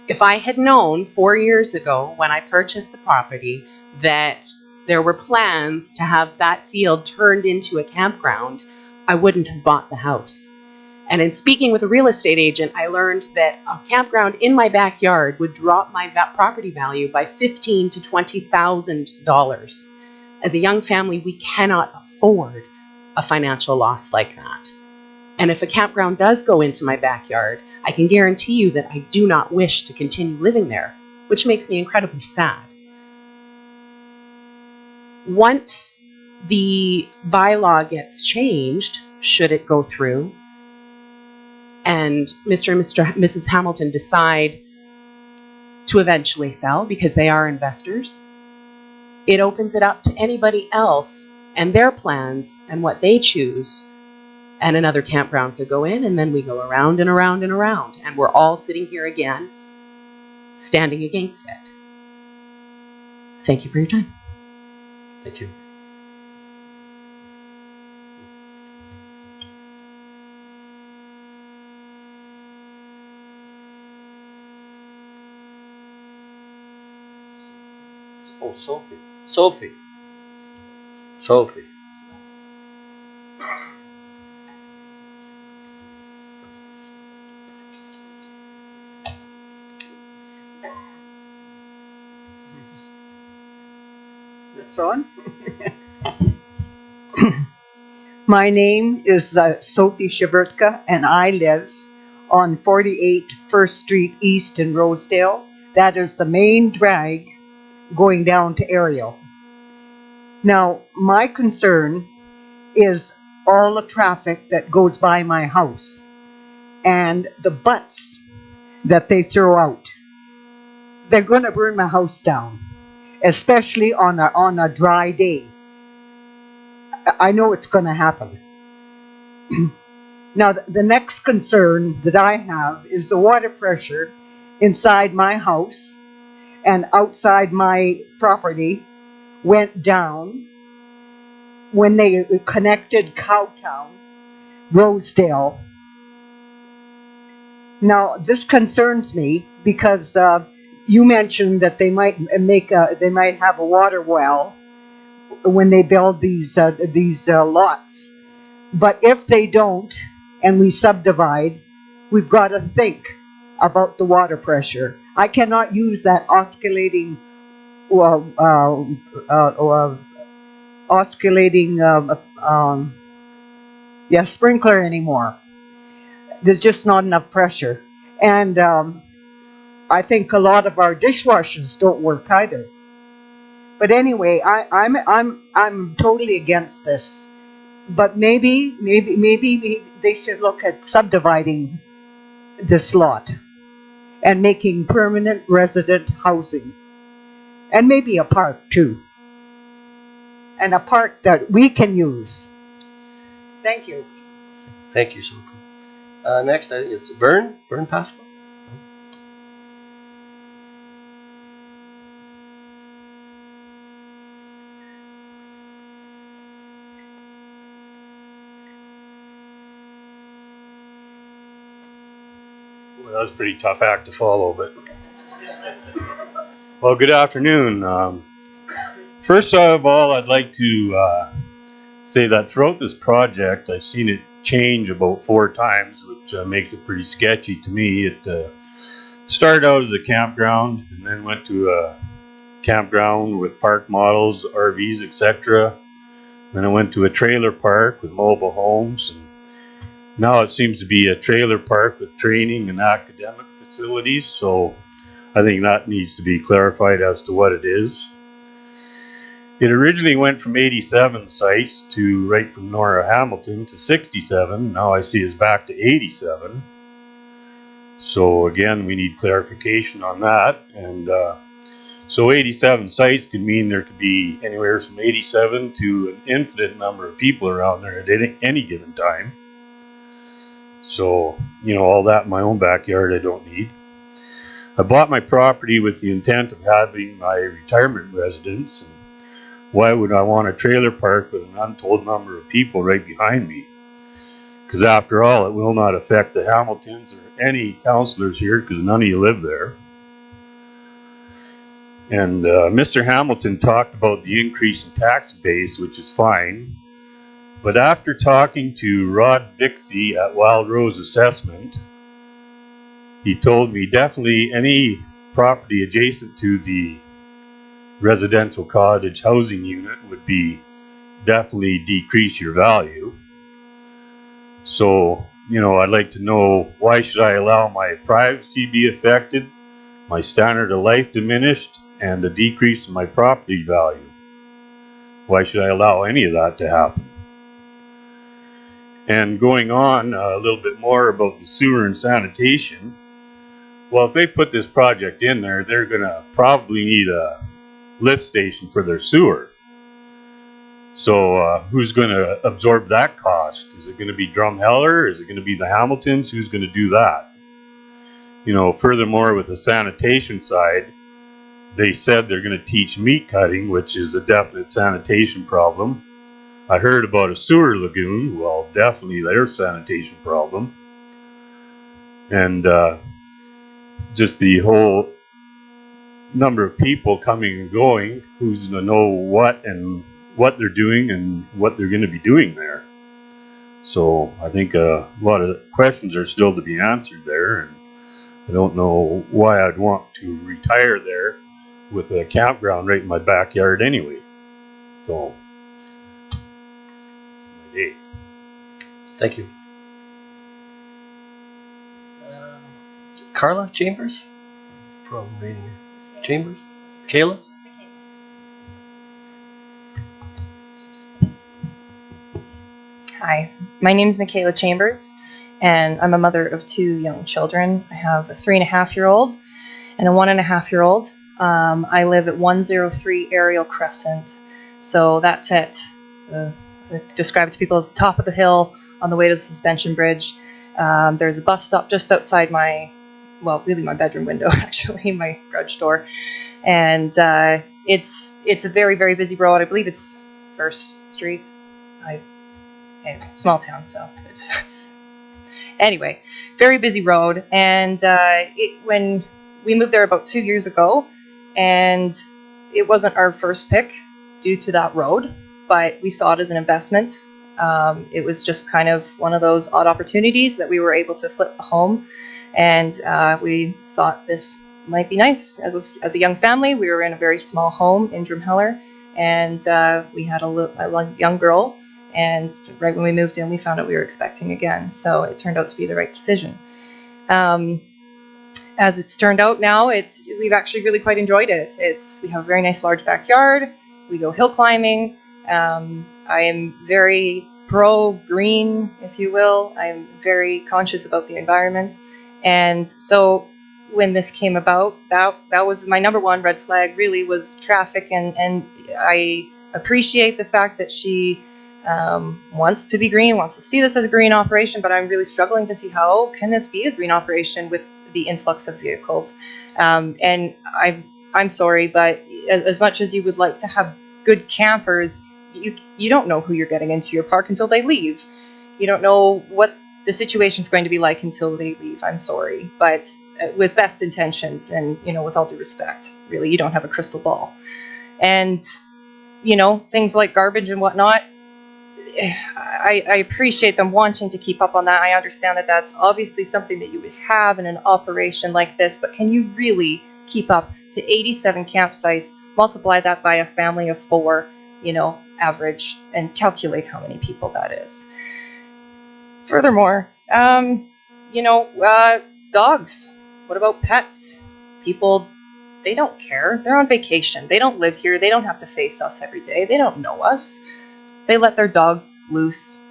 If I had known 4 years ago when I purchased the property that there were plans to have that field turned into a campground, I wouldn't have bought the house. And in speaking with a real estate agent, I learned that a campground in my backyard would drop my property value by $15,000 to $20,000. As a young family, we cannot afford a financial loss like that. And if a campground does go into my backyard, I can guarantee you that I do not wish to continue living there, which makes me incredibly sad. Once the bylaw gets changed, should it go through, and Mr. and Mrs. Hamilton decide to eventually sell because they are investors, it opens it up to anybody else and their plans and what they choose. And another campground could go in, and then we go around and around and around, and we're all sitting here again, standing against it. Thank you for your time. Thank you. Oh, Sophie. Sophie. Sophie. That's on. My name is Sophie Shivertka, and I live on 48 First Street East in Rosedale. That is the main drag going down to Ariel. Now, my concern is all the traffic that goes by my house and the butts that they throw out. They're going to burn my house down, especially on a dry day. I know it's going to happen. Now, the next concern that I have is the water pressure inside my house and outside my property went down when they connected Cowtown, Rosedale. Now, this concerns me because you mentioned that they might have a water well when they build these lots. But if they don't, and we subdivide, we've got to think about the water pressure. I cannot use that oscillating sprinkler anymore. There's just not enough pressure, and I think a lot of our dishwashers don't work either. But anyway, I'm totally against this. But maybe they should look at subdividing this lot and making permanent resident housing, and maybe a park too, and a park that we can use. Thank you. Thank you, Sophie. Next, it's Vern Pascal. Well, that was a pretty tough act to follow, but well, good afternoon. First of all, I'd like to say that throughout this project, I've seen it change about 4 times, which makes it pretty sketchy to me. It started out as a campground and then went to a campground with park models, RVs, etc. Then it went to a trailer park with mobile homes, and now it seems to be a trailer park with training and academic facilities, so I think that needs to be clarified as to what it is. It originally went from 87 sites to, right from Nora Hamilton, to 67. Now I see it's back to 87. So again, we need clarification on that. And so 87 sites could mean there could be anywhere from 87 to an infinite number of people around there at any given time. So, you know, all that in my own backyard I don't need. I bought my property with the intent of having my retirement residence. And why would I want a trailer park with an untold number of people right behind me? Because after all, it will not affect the Hamiltons or any councillors here, because none of you live there. And Mr. Hamilton talked about the increase in tax base, which is fine. But after talking to Rod Dixie at Wild Rose Assessment, he told me definitely any property adjacent to the residential cottage housing unit would be definitely decrease your value. So, I'd like to know, why should I allow my privacy be affected, my standard of life diminished, and a decrease in my property value? Why should I allow any of that to happen? And going on a little bit more about the sewer and sanitation, well, if they put this project in there, they're going to probably need a lift station for their sewer. So who's going to absorb that cost? Is it going to be Drumheller? Is it going to be the Hamiltons? Who's going to do that? Furthermore, with the sanitation side, they said they're going to teach meat cutting, which is a definite sanitation problem. I heard about a sewer lagoon. Well, definitely there's a sanitation problem. And just the whole number of people coming and going, who's going to know what they're doing and what they're going to be doing there. So I think a lot of questions are still to be answered there, and I don't know why I'd want to retire there with a campground right in my backyard anyway. So, my day. Thank you. Carla Chambers? Problem reading here. Chambers? Kayla? Hi, my name is Michaela Chambers, and I'm a mother of 2 young children. I have a 3.5-year-old and a 1.5-year-old. I live at 103 Ariel Crescent, so that's at, I describe it to people as the top of the hill on the way to the suspension bridge. There's a bus stop just outside my bedroom window, actually, my garage door, and it's a very, very busy road. I believe it's First Street. Anyway, small town, so it's anyway, very busy road. And when we moved there about 2 years ago, and it wasn't our first pick due to that road, but we saw it as an investment. It was just kind of one of those odd opportunities that we were able to flip a home, and we thought this might be nice. As a young family, we were in a very small home in Drumheller, and we had a young girl. And right when we moved in, we found out we were expecting again. So it turned out to be the right decision. As it's turned out now, we've actually really quite enjoyed it. We have a very nice large backyard. We go hill climbing. I am very pro-green, if you will. I'm very conscious about the environment. And so when this came about, that was my number one red flag, really, was traffic. And I appreciate the fact that she wants to be green, wants to see this as a green operation, but I'm really struggling to see how can this be a green operation with the influx of vehicles. And I'm sorry, but as much as you would like to have good campers, you don't know who you're getting into your park until they leave. You don't know what the situation is going to be like until they leave. I'm sorry, but with best intentions and, with all due respect, really, you don't have a crystal ball. And, things like garbage and whatnot, I appreciate them wanting to keep up on that. I understand that that's obviously something that you would have in an operation like this, but can you really keep up to 87 campsites, multiply that by a family of 4, average, and calculate how many people that is? Furthermore, dogs. What about pets? People, they don't care. They're on vacation. They don't live here. They don't have to face us every day. They don't know us. They let their dogs loose.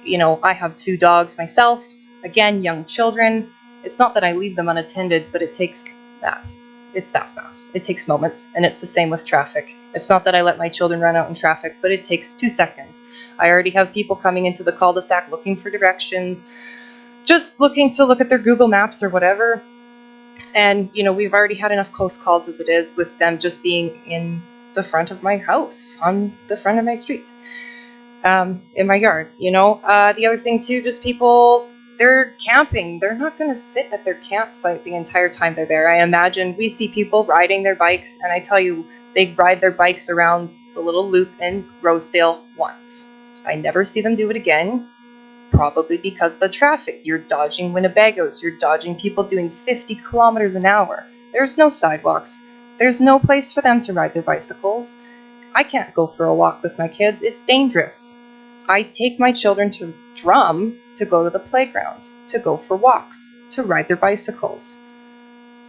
I have 2 dogs myself. Again, young children. It's not that I leave them unattended, but it takes that. It's that fast. It takes moments, and it's the same with traffic. It's not that I let my children run out in traffic, but it takes 2 seconds. I already have people coming into the cul-de-sac looking for directions, just looking to look at their Google Maps or whatever. And, we've already had enough close calls as it is with them just being in the front of my house, on the front of my street. In my yard, The other thing too, just people, they're camping. They're not going to sit at their campsite the entire time they're there. I imagine we see people riding their bikes, and I tell you, they ride their bikes around the little loop in Rosedale once. I never see them do it again, probably because of the traffic. You're dodging Winnebagos, you're dodging people doing 50 kilometers an hour. There's no sidewalks. There's no place for them to ride their bicycles. I can't go for a walk with my kids. It's dangerous. I take my children to Drum to go to the playground, to go for walks, to ride their bicycles.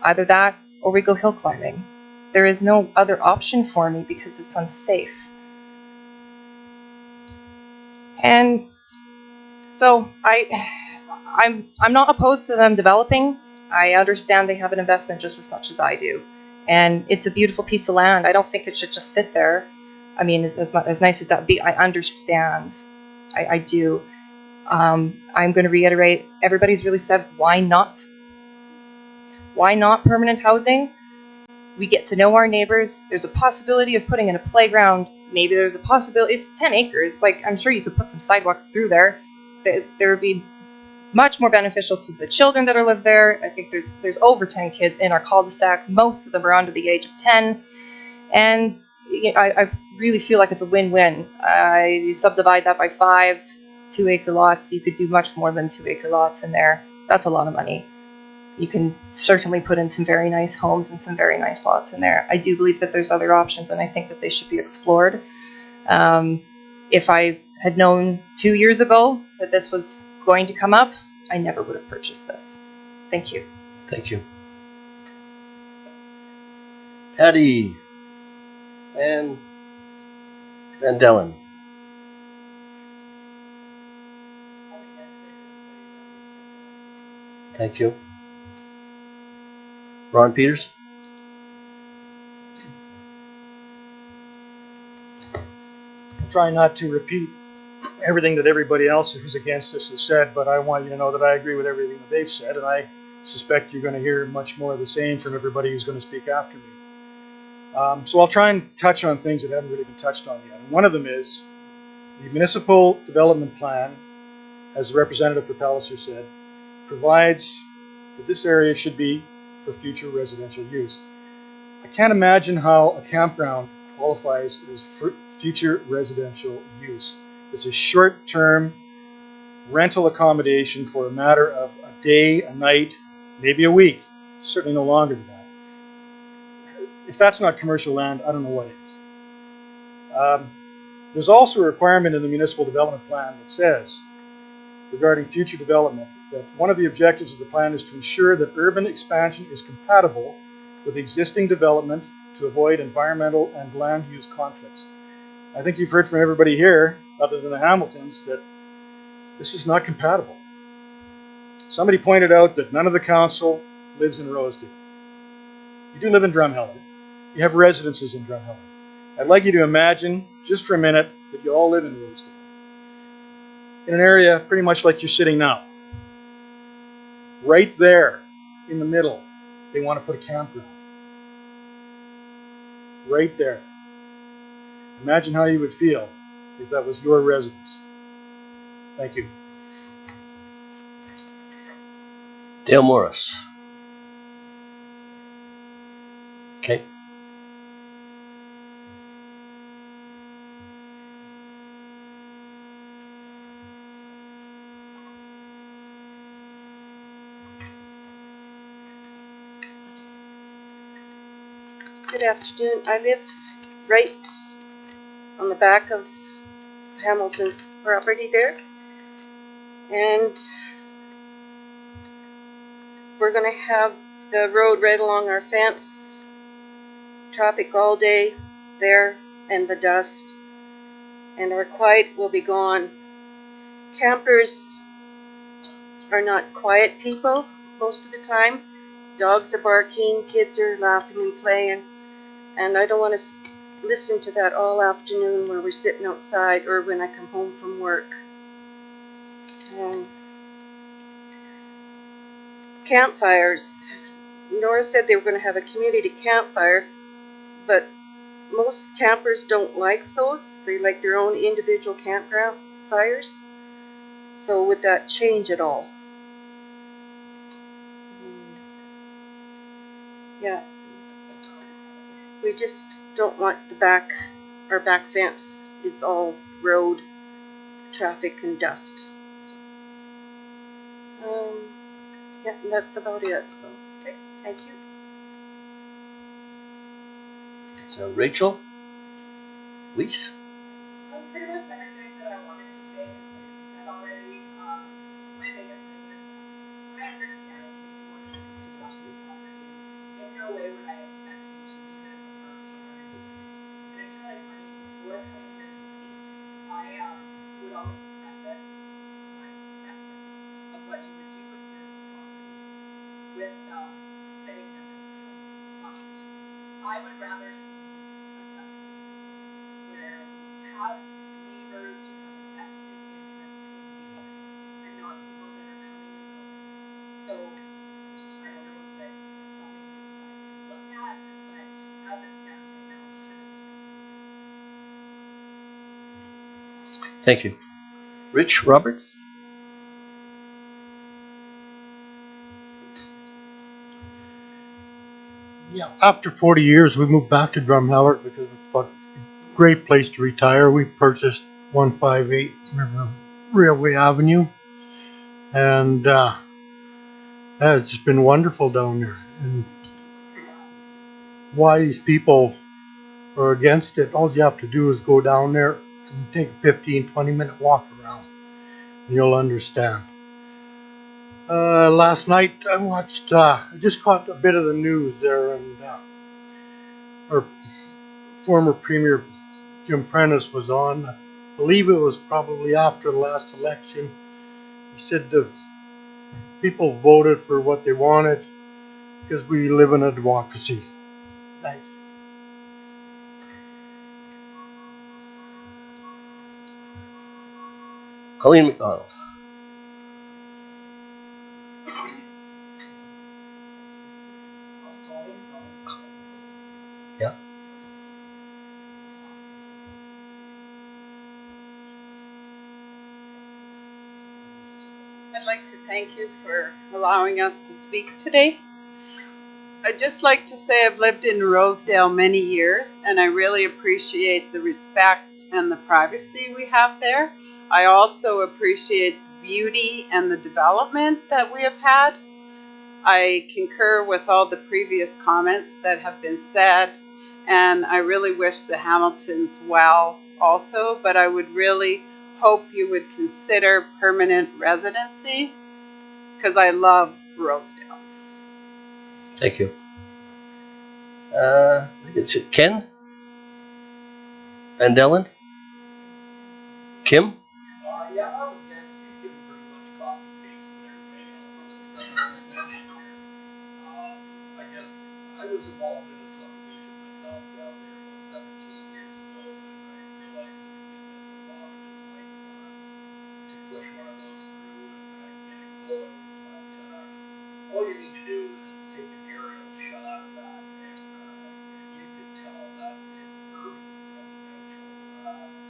Either that or we go hill climbing. There is no other option for me because it's unsafe. And so I'm not opposed to them developing. I understand they have an investment just as much as I do. And it's a beautiful piece of land. I don't think it should just sit there. I mean, as nice as that be, I understand. I do. I'm going to reiterate, everybody's really said, why not? Why not permanent housing? We get to know our neighbors. There's a possibility of putting in a playground. Maybe there's a possibility. It's 10 acres. Like, I'm sure you could put some sidewalks through there. There would be much more beneficial to the children that are live there. I think there's over 10 kids in our cul-de-sac. Most of them are under the age of 10. And I really feel like it's a win-win. You subdivide that by 5 2-acre lots. You could do much more than 2-acre lots in there. That's a lot of money. You can certainly put in some very nice homes and some very nice lots in there. I do believe that there's other options, and I think that they should be explored. If I had known 2 years ago that this was going to come up, I never would have purchased this. Thank you. Thank you. Patty and Van Dellen. Thank you. Ron Peters? I'll try not to repeat everything that everybody else who's against us has said, but I want you to know that I agree with everything that they've said, and I suspect you're going to hear much more of the same from everybody who's going to speak after me. So I'll try and touch on things that haven't really been touched on yet. And one of them is the municipal development plan, as the representative for Palliser said, provides that this area should be for future residential use. I can't imagine how a campground qualifies as future residential use. It's a short-term rental accommodation for a matter of a day, a night, maybe a week, certainly no longer than that. If that's not commercial land, I don't know what is. There's also a requirement in the municipal development plan that says, regarding future development, that one of the objectives of the plan is to ensure that urban expansion is compatible with existing development to avoid environmental and land use conflicts. I think you've heard from everybody here, other than the Hamiltons, that this is not compatible. Somebody pointed out that none of the council lives in Rosedale. You do live in Drumheller. You have residences in Drumheller. I'd like you to imagine, just for a minute, that you all live in Rosedale, in an area pretty much like you're sitting now. Right there, in the middle, they want to put a campground. Right there. Imagine how you would feel if that was your residence. Thank you. Dale Morris. Okay. Good afternoon. I live right on the back of Hamilton's property there, and we're going to have the road right along our fence, traffic all day there, and the dust, and our quiet will be gone. Campers are not quiet people most of the time. Dogs are barking, kids are laughing and playing, and I don't want to listen to that all afternoon when we're sitting outside or when I come home from work. Campfires. Nora said they were going to have a community campfire, but most campers don't like those. They like their own individual campground fires. So would that change at all? Yeah. We just don't want our back fence is all road. traffic and dust. Yeah, that's about it. So, okay, thank you. So Rachel, Weiss. Pretty much everything that I wanted to say has been said already. My biggest thing is I understand taking more time to watch this property. In no way would I expect you to use it as a parking or anything. And it's really funny, before coming here tonight, I would always preface my preference of what you would do with your property with saying that it's county. But I would rather see a subdivision where we have neighbors who have a vested interest in the area and not people that are coming and going. So I don't know if it's something that you guys can look at, but as it stands right now, 100%. Thank you. Rich, Robert? Yeah, after 40 years, we moved back to Drumheller because we thought a great place to retire. We purchased 158 River Railway Avenue, and it's just been wonderful down there. And why these people are against it, all you have to do is go down there and take a 15-20 minute walk around, and you'll understand. Last night I watched, I just caught a bit of the news there, and our former Premier Jim Prentice was on. I believe it was probably after the last election. He said the people voted for what they wanted because we live in a democracy. Thanks. Colleen McDonald. Yeah. I'd like to thank you for allowing us to speak today. I'd just like to say I've lived in Rosedale many years, and I really appreciate the respect and the privacy we have there. I also appreciate the beauty and the development that we have had. I concur with all the previous comments that have been said, and I really wish the Hamiltons well also, but I would really hope you would consider permanent residency because I love Rosedale. Thank you. I think it's Ken Van Dellen. Kim? Yeah, I was against you giving pretty much copy paste what everybody else said in here. I guess I was involved in a subdivision myself down there about 17 years ago, and I realized it would be a bit of a Providence like to push one of those through and get it going. But all you need to do is take an aerial shot of that, and you can tell that it's urban residential.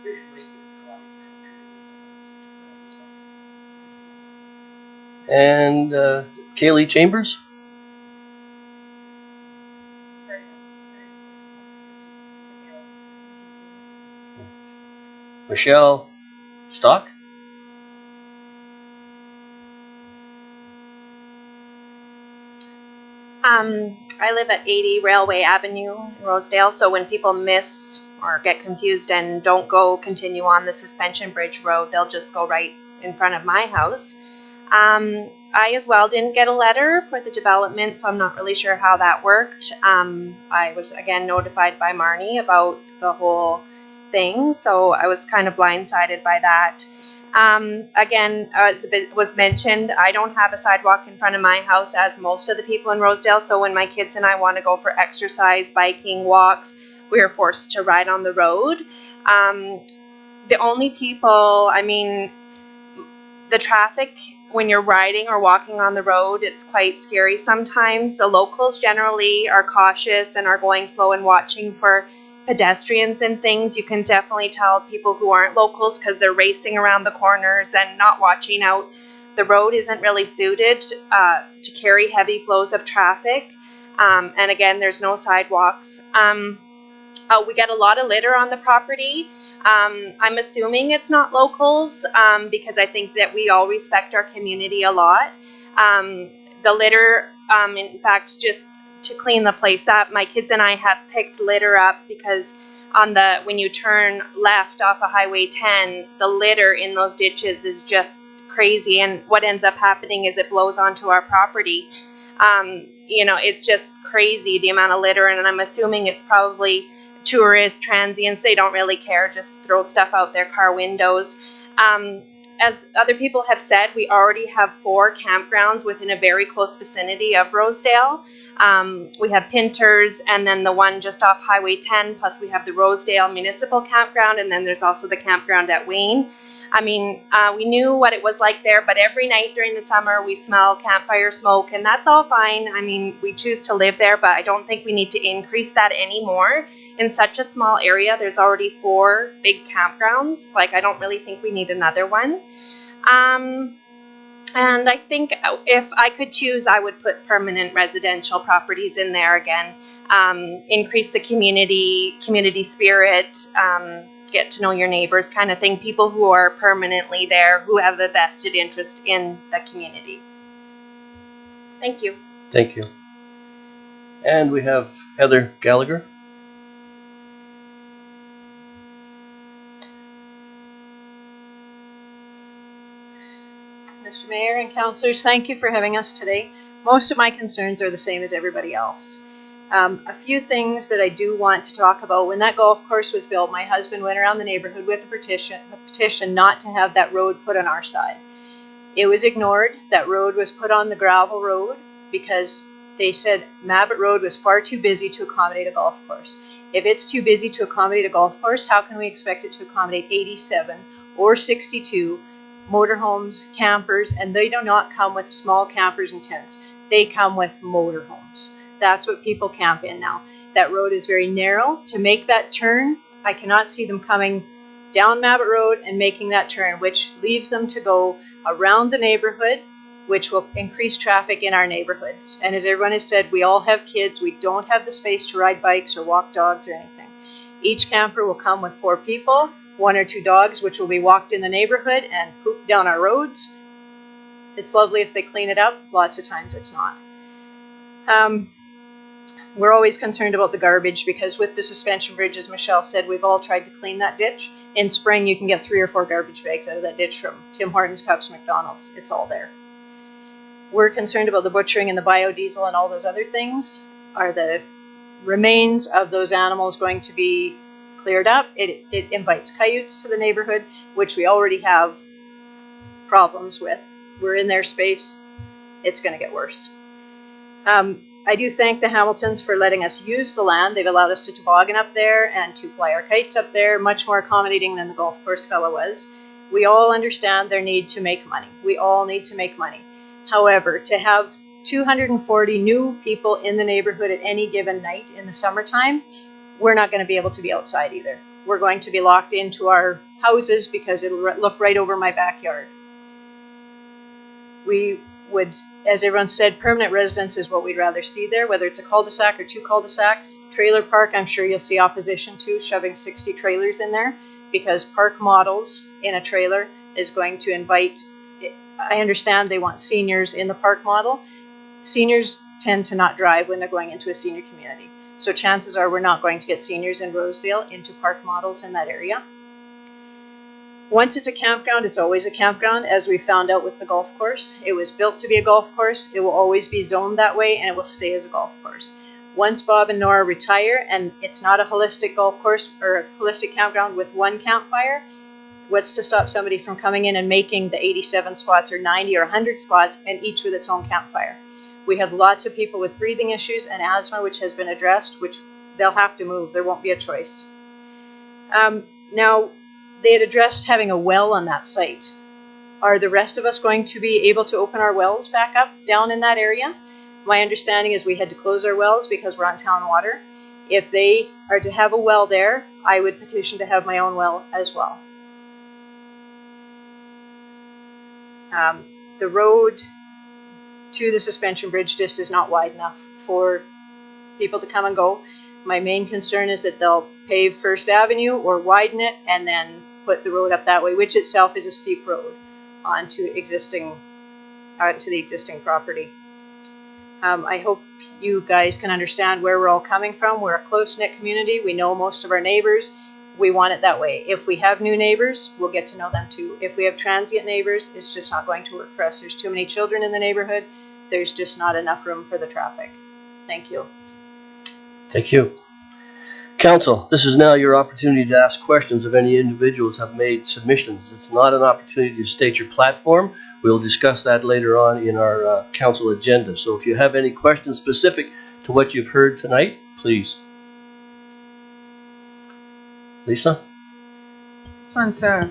Fish Lake is cottage country. And Kaylee Chambers? Michelle Stock? I live at 80 Railway Avenue in Rosedale, so when people miss or get confused and don't continue on the Suspension Bridge Road, they'll just go right in front of my house. I as well didn't get a letter for the development, so I'm not really sure how that worked. I was again notified by Marnie about the whole thing, so I was kind of blindsided by that. Again, as it was mentioned, I don't have a sidewalk in front of my house as most of the people in Rosedale, so when my kids and I want to go for exercise, biking, walks, we are forced to ride on the road. The only people, the traffic when you're riding or walking on the road, it's quite scary sometimes. The locals generally are cautious and are going slow and watching for pedestrians and things. You can definitely tell people who aren't locals because they're racing around the corners and not watching out. The road isn't really suited to carry heavy flows of traffic. And again, there's no sidewalks. We get a lot of litter on the property. I'm assuming it's not locals because I think that we all respect our community a lot. The litter, in fact, just to clean the place up, my kids and I have picked litter up because when you turn left off of Highway 10, the litter in those ditches is just crazy. And what ends up happening is it blows onto our property. It's just crazy, the amount of litter, and I'm assuming it's probably tourists, transients. They don't really care, just throw stuff out their car windows. As other people have said, we already have 4 campgrounds within a very close vicinity of Rosedale. We have Pinters, and then the one just off Highway 10, plus we have the Rosedale Municipal Campground, and then there's also the campground at Wayne. I mean, we knew what it was like there, but every night during the summer we smell campfire smoke, and that's all fine. I mean, we choose to live there, but I don't think we need to increase that anymore. In such a small area, there's already 4 big campgrounds. Like, I don't really think we need another one. And I think if I could choose, I would put permanent residential properties in there again. Increase the community spirit, get to know your neighbors kind of thing. People who are permanently there, who have a vested interest in the community. Thank you. Thank you. And we have Heather Gallagher. Mr. Mayor and councillors, thank you for having us today. Most of my concerns are the same as everybody else. A few things that I do want to talk about. When that golf course was built, my husband went around the neighborhood with a petition not to have that road put on our side. It was ignored. That road was put on the gravel road because they said Mabbitt Road was far too busy to accommodate a golf course. If it's too busy to accommodate a golf course, how can we expect it to accommodate 87 or 62 motorhomes, campers? And they do not come with small campers and tents. They come with motorhomes. That's what people camp in now. That road is very narrow. To make that turn, I cannot see them coming down Mabbitt Road and making that turn, which leaves them to go around the neighborhood, which will increase traffic in our neighborhoods. And as everyone has said, we all have kids. We don't have the space to ride bikes or walk dogs or anything. Each camper will come with 4 people, 1 or 2 dogs, which will be walked in the neighborhood and pooped down our roads. It's lovely if they clean it up. Lots of times it's not. We're always concerned about the garbage because with the suspension bridge, as Michelle said, we've all tried to clean that ditch. In spring, you can get 3 or 4 garbage bags out of that ditch from Tim Hortons, Cups, McDonald's. It's all there. We're concerned about the butchering and the biodiesel and all those other things. Are the remains of those animals going to be cleared up? It invites coyotes to the neighborhood, which we already have problems with. We're in their space. It's going to get worse. I do thank the Hamiltons for letting us use the land. They've allowed us to toboggan up there and to fly our kites up there, much more accommodating than the golf course fellow was. We all understand their need to make money. We all need to make money. However, to have 240 new people in the neighborhood at any given night in the summertime, we're not going to be able to be outside either. We're going to be locked into our houses because it'll look right over my backyard. We would, as everyone said, permanent residence is what we'd rather see there, whether it's a cul-de-sac or 2 cul-de-sacs. Trailer park, I'm sure you'll see opposition to shoving 60 trailers in there because park models in a trailer is going to invite, I understand they want seniors in the park model. Seniors tend to not drive when they're going into a senior community. So chances are we're not going to get seniors in Rosedale into park models in that area. Once it's a campground, it's always a campground, as we found out with the golf course. It was built to be a golf course. It will always be zoned that way, and it will stay as a golf course. Once Bob and Nora retire, and it's not a holistic golf course or a holistic campground with 1 campfire, what's to stop somebody from coming in and making the 87 spots or 90 or 100 spots, and each with its own campfire? We have lots of people with breathing issues and asthma, which has been addressed, which they'll have to move. There won't be a choice. Now, they had addressed having a well on that site. Are the rest of us going to be able to open our wells back up down in that area? My understanding is we had to close our wells because we're on town water. If they are to have a well there, I would petition to have my own well as well. The road to the suspension bridge just is not wide enough for people to come and go. My main concern is that they'll pave First Avenue or widen it and then put the road up that way, which itself is a steep road onto the existing property. I hope you guys can understand where we're all coming from. We're a close-knit community. We know most of our neighbors. We want it that way. If we have new neighbors, we'll get to know them too. If we have transient neighbors, it's just not going to work for us. There's too many children in the neighborhood. There's just not enough room for the traffic. Thank you. Thank you. Council, this is now your opportunity to ask questions if any individuals have made submissions. It's not an opportunity to state your platform. We'll discuss that later on in our council agenda. So if you have any questions specific to what you've heard tonight, please. Lisa? This one's I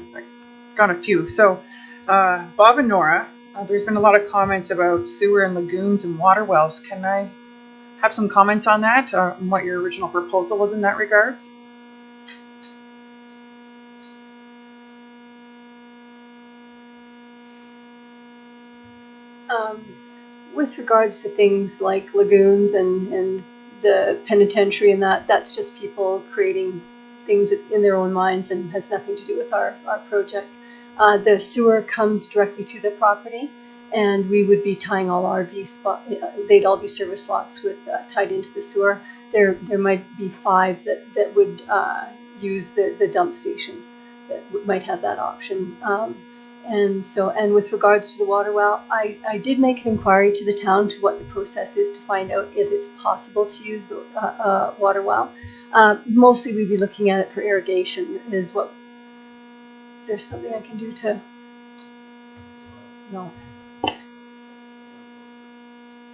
got a few. So Bob and Nora, there's been a lot of comments about sewer and lagoons and water wells. Can I have some comments on that, and what your original proposal was in that regards? With regards to things like lagoons and the penitentiary and that's just people creating things in their own minds and has nothing to do with our project. The sewer comes directly to the property, and we would be tying all RV spots. They'd all be service lots with tied into the sewer. There might be 5 that would use the dump stations that might have that option. And with regards to the water well, I did make an inquiry to the town to what the process is to find out if it's possible to use a water well. Mostly we'd be looking at it for irrigation. Is there something I can do to? No.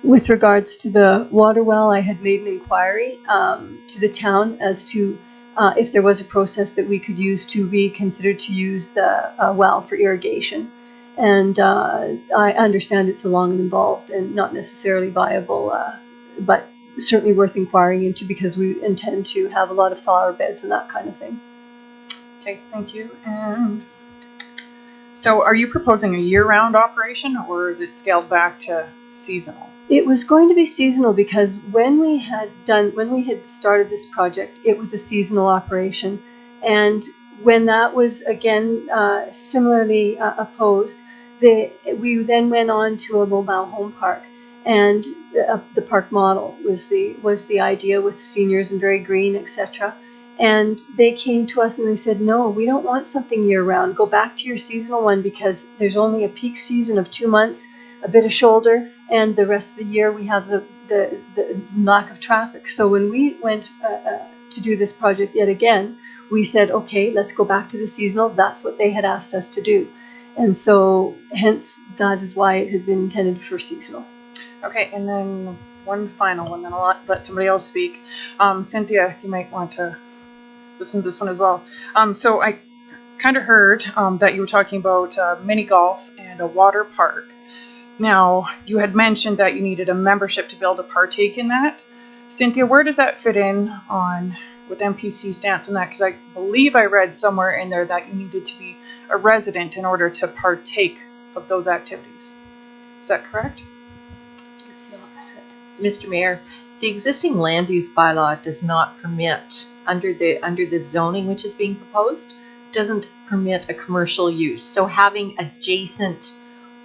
With regards to the water well, I had made an inquiry to the town as to if there was a process that we could use to be considered to use the well for irrigation. And I understand it's long and involved and not necessarily viable, but certainly worth inquiring into because we intend to have a lot of flower beds and that kind of thing. Okay, thank you. And so are you proposing a year-round operation, or is it scaled back to seasonal? It was going to be seasonal because when we had started this project, it was a seasonal operation. And when that was again similarly opposed, we then went on to a mobile home park. And the park model was the idea with seniors and very green, etc. And they came to us and they said, no, we don't want something year round. Go back to your seasonal one because there's only a peak season of 2 months, a bit of shoulder, and the rest of the year we have the lack of traffic. So when we went to do this project yet again, we said, okay, let's go back to the seasonal. That's what they had asked us to do. And so hence that is why it had been intended for seasonal. Okay, and then one final one, then I'll let somebody else speak. Cynthia, you might want to listen to this one as well. So I kind of heard that you were talking about mini golf and a water park. Now, you had mentioned that you needed a membership to be able to partake in that. Cynthia, where does that fit in on with MPC's stance on that? Because I believe I read somewhere in there that you needed to be a resident in order to partake of those activities. Is that correct? It's the opposite. Mr. Mayor, the existing land use bylaw does not permit, under the zoning which is being proposed, doesn't permit a commercial use. So having adjacent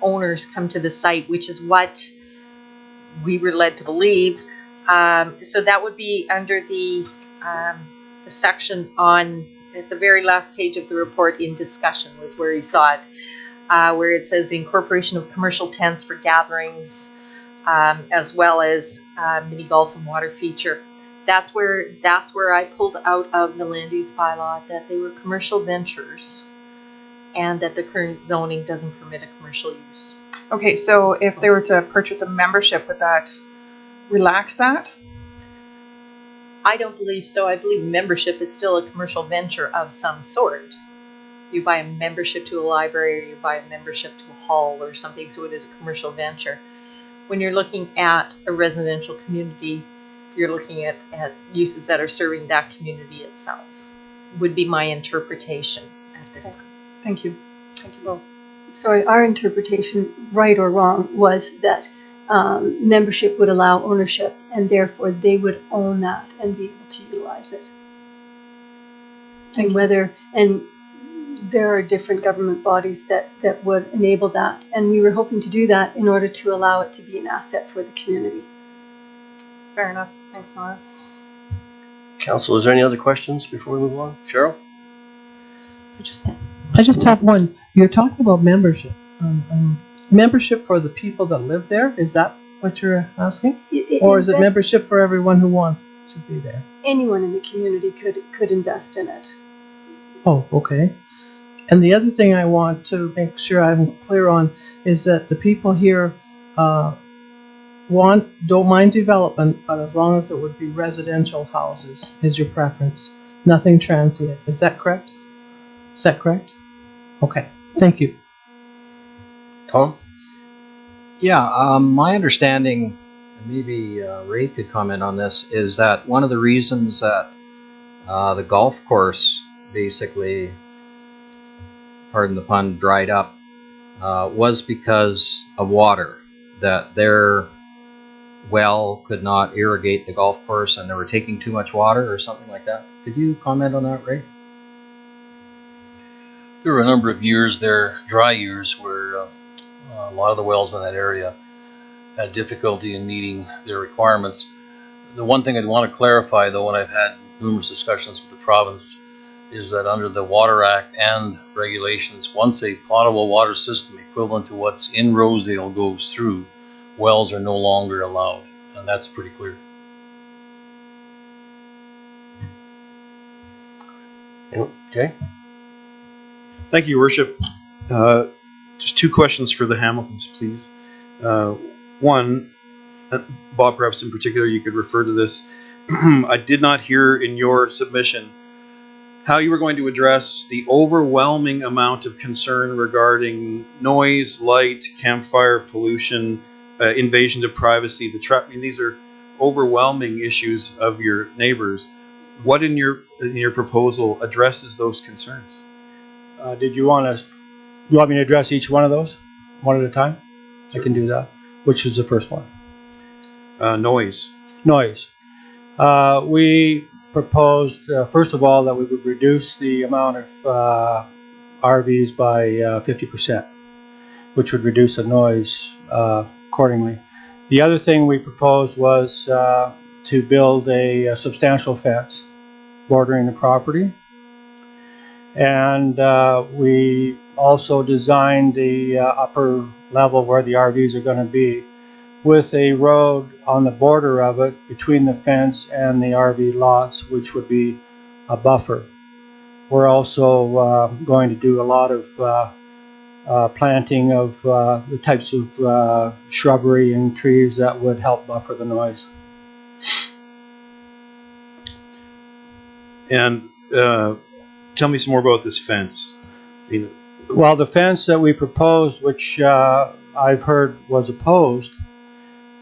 owners come to the site, which is what we were led to believe. So that would be under the section on at the very last page of the report in discussion was where you saw it, where it says the incorporation of commercial tents for gatherings, as well as mini golf and water feature. That's where I pulled out of the land use bylaw that they were commercial ventures, and that the current zoning doesn't permit a commercial use. Okay, so if they were to purchase a membership, would that relax that? I don't believe so. I believe membership is still a commercial venture of some sort. You buy a membership to a library, or you buy a membership to a hall or something, so it is a commercial venture. When you're looking at a residential community, you're looking at uses that are serving that community itself, would be my interpretation at this time. Thank you. Thank you both. Sorry, our interpretation, right or wrong, was that membership would allow ownership, and therefore they would own that and be able to utilize it. And there are different government bodies that would enable that, and we were hoping to do that in order to allow it to be an asset for the community. Fair enough. Thanks, Nora. Council, is there any other questions before we move on? Cheryl? I just have one. You're talking about membership. Membership for the people that live there? Is that what you're asking? Or is it membership for everyone who wants to be there? Anyone in the community could invest in it. Oh, okay. And the other thing I want to make sure I'm clear on is that the people here don't mind development, but as long as it would be residential houses is your preference. Nothing transient. Is that correct? Is that correct? Okay. Thank you. Tom? Yeah, my understanding, and maybe Ray could comment on this, is that one of the reasons that the golf course basically, pardon the pun, dried up was because of water, that their well could not irrigate the golf course and they were taking too much water or something like that. Could you comment on that, Ray? There were a number of years there, dry years, where a lot of the wells in that area had difficulty in meeting their requirements. The one thing I'd want to clarify, though, when I've had numerous discussions with the province, is that under the Water Act and regulations, once a potable water system equivalent to what's in Rosedale goes through, wells are no longer allowed, and that's pretty clear. Okay. Thank you, Your Worship. Just two questions for the Hamiltons, please. One, Bob, perhaps in particular, you could refer to this. I did not hear in your submission how you were going to address the overwhelming amount of concern regarding noise, light, campfire pollution, invasion of privacy. I mean, these are overwhelming issues of your neighbors. What in your proposal addresses those concerns? Did you want me to address each one of those one at a time? Sure. I can do that. Which is the first one? Noise. Noise. We proposed, first of all, that we would reduce the amount of RVs by 50%, which would reduce the noise accordingly. The other thing we proposed was to build a substantial fence bordering the property. And we also designed the upper level where the RVs are going to be with a road on the border of it between the fence and the RV lots, which would be a buffer. We're also going to do a lot of planting of the types of shrubbery and trees that would help buffer the noise. And tell me some more about this fence. Well, the fence that we proposed, which I've heard was opposed,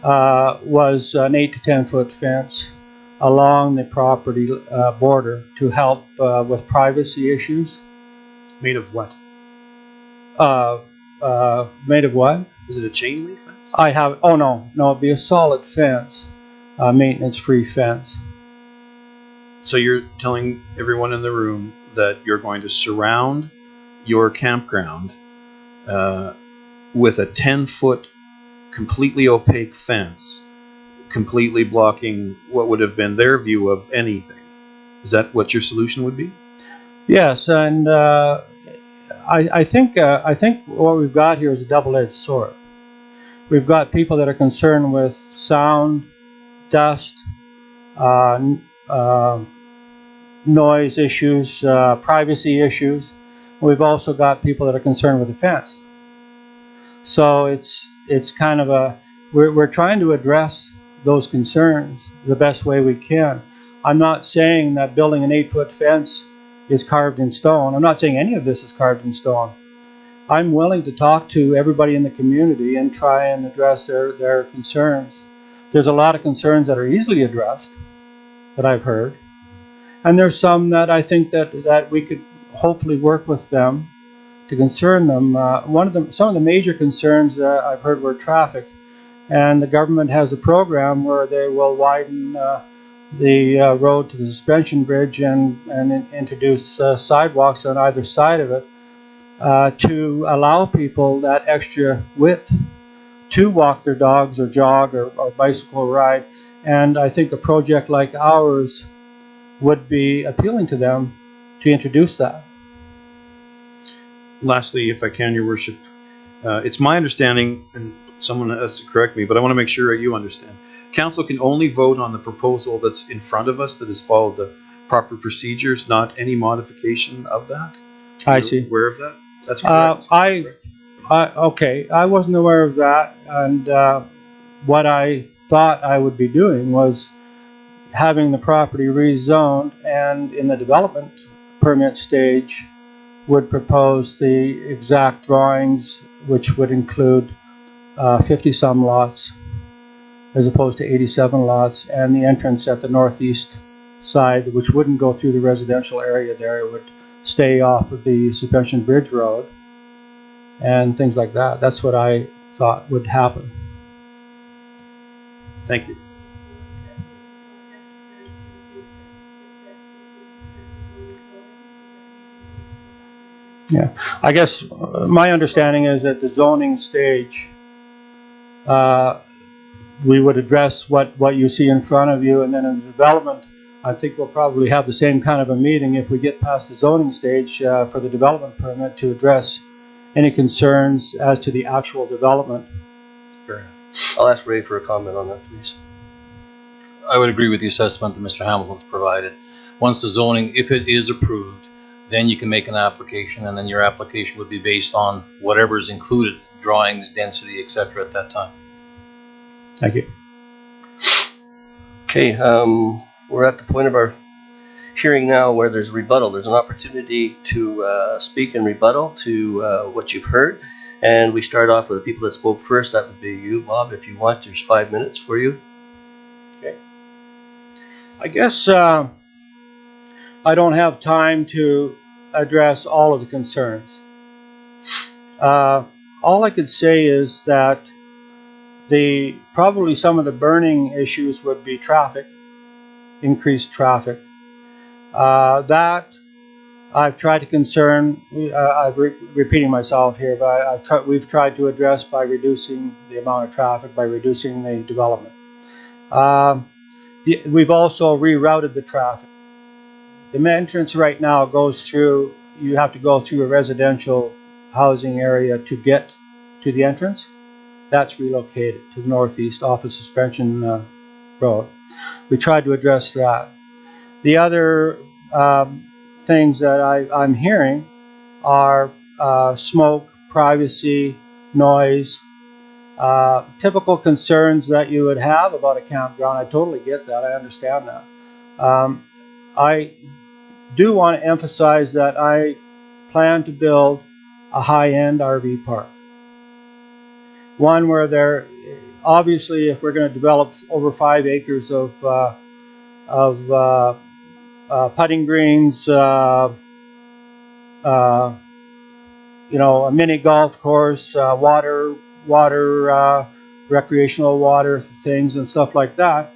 was an 8 to 10 foot fence along the property border to help with privacy issues. Made of what? Made of what? Is it a chain link fence? Oh no, it'd be a solid fence, maintenance free fence. So you're telling everyone in the room that you're going to surround your campground with a 10-foot completely opaque fence, completely blocking what would have been their view of anything. Is that what your solution would be? Yes, and I think what we've got here is a double-edged sword. We've got people that are concerned with sound, dust, noise issues, privacy issues. We've also got people that are concerned with the fence. So it's kind of we're trying to address those concerns the best way we can. I'm not saying that building an 8-foot fence is carved in stone. I'm not saying any of this is carved in stone. I'm willing to talk to everybody in the community and try and address their concerns. There's a lot of concerns that are easily addressed that I've heard. And there's some that I think that we could hopefully work with them to concern them. Some of the major concerns that I've heard were traffic. and the government has a program where they will widen the road to the suspension bridge and introduce sidewalks on either side of it to allow people that extra width to walk their dogs or jog or bicycle ride. And I think a project like ours would be appealing to them to introduce that. Lastly, if I can, Your Worship, it's my understanding, and someone has to correct me, but I want to make sure you understand. Council can only vote on the proposal that's in front of us that has followed the proper procedures, not any modification of that. I You're see. aware of that? That's correct. Okay, I wasn't aware of that, and what I thought I would be doing was having the property rezoned, and in the development permit stage would propose the exact drawings, which would include 50-some lots as opposed to 87 lots, and the entrance at the northeast side, which wouldn't go through the residential area there. It would stay off of the Suspension Bridge Road and things like that. That's what I thought would happen. Thank you. Yeah, I guess my understanding is that the zoning stage, we would address what you see in front of you, and then in the development, I think we'll probably have the same kind of a meeting if we get past the zoning stage for the development permit to address any concerns as to the actual development. Fair enough. I'll ask Ray for a comment on that, please. I would agree with the assessment that Mr. Hamilton's provided. Once the zoning, if it is approved, then you can make an application, and then your application would be based on whatever is included, drawings, density, etc. at that time. Thank you. Okay, we're at the point of our hearing now where there's rebuttal. There's an opportunity to speak in rebuttal to what you've heard. And we start off with the people that spoke first. That would be you, Bob, if you want. There's 5 minutes for you. Okay. I guess I don't have time to address all of the concerns. All I could say is that probably some of the burning issues would be traffic, increased traffic. That I've tried to concern. I'm repeating myself here, but we've tried to address by reducing the amount of traffic, by reducing the development. We've also rerouted the traffic. The entrance right now goes through. You have to go through a residential housing area to get to the entrance. That's relocated to the northeast off of Suspension Road. We tried to address that. The other things that I'm hearing are smoke, privacy, noise, typical concerns that you would have about a campground. I totally get that. I understand that. I do want to emphasize that I plan to build a high-end RV park. One where obviously, if we're going to develop over 5 acres of putting greens, a mini golf course, recreational water things and stuff like that.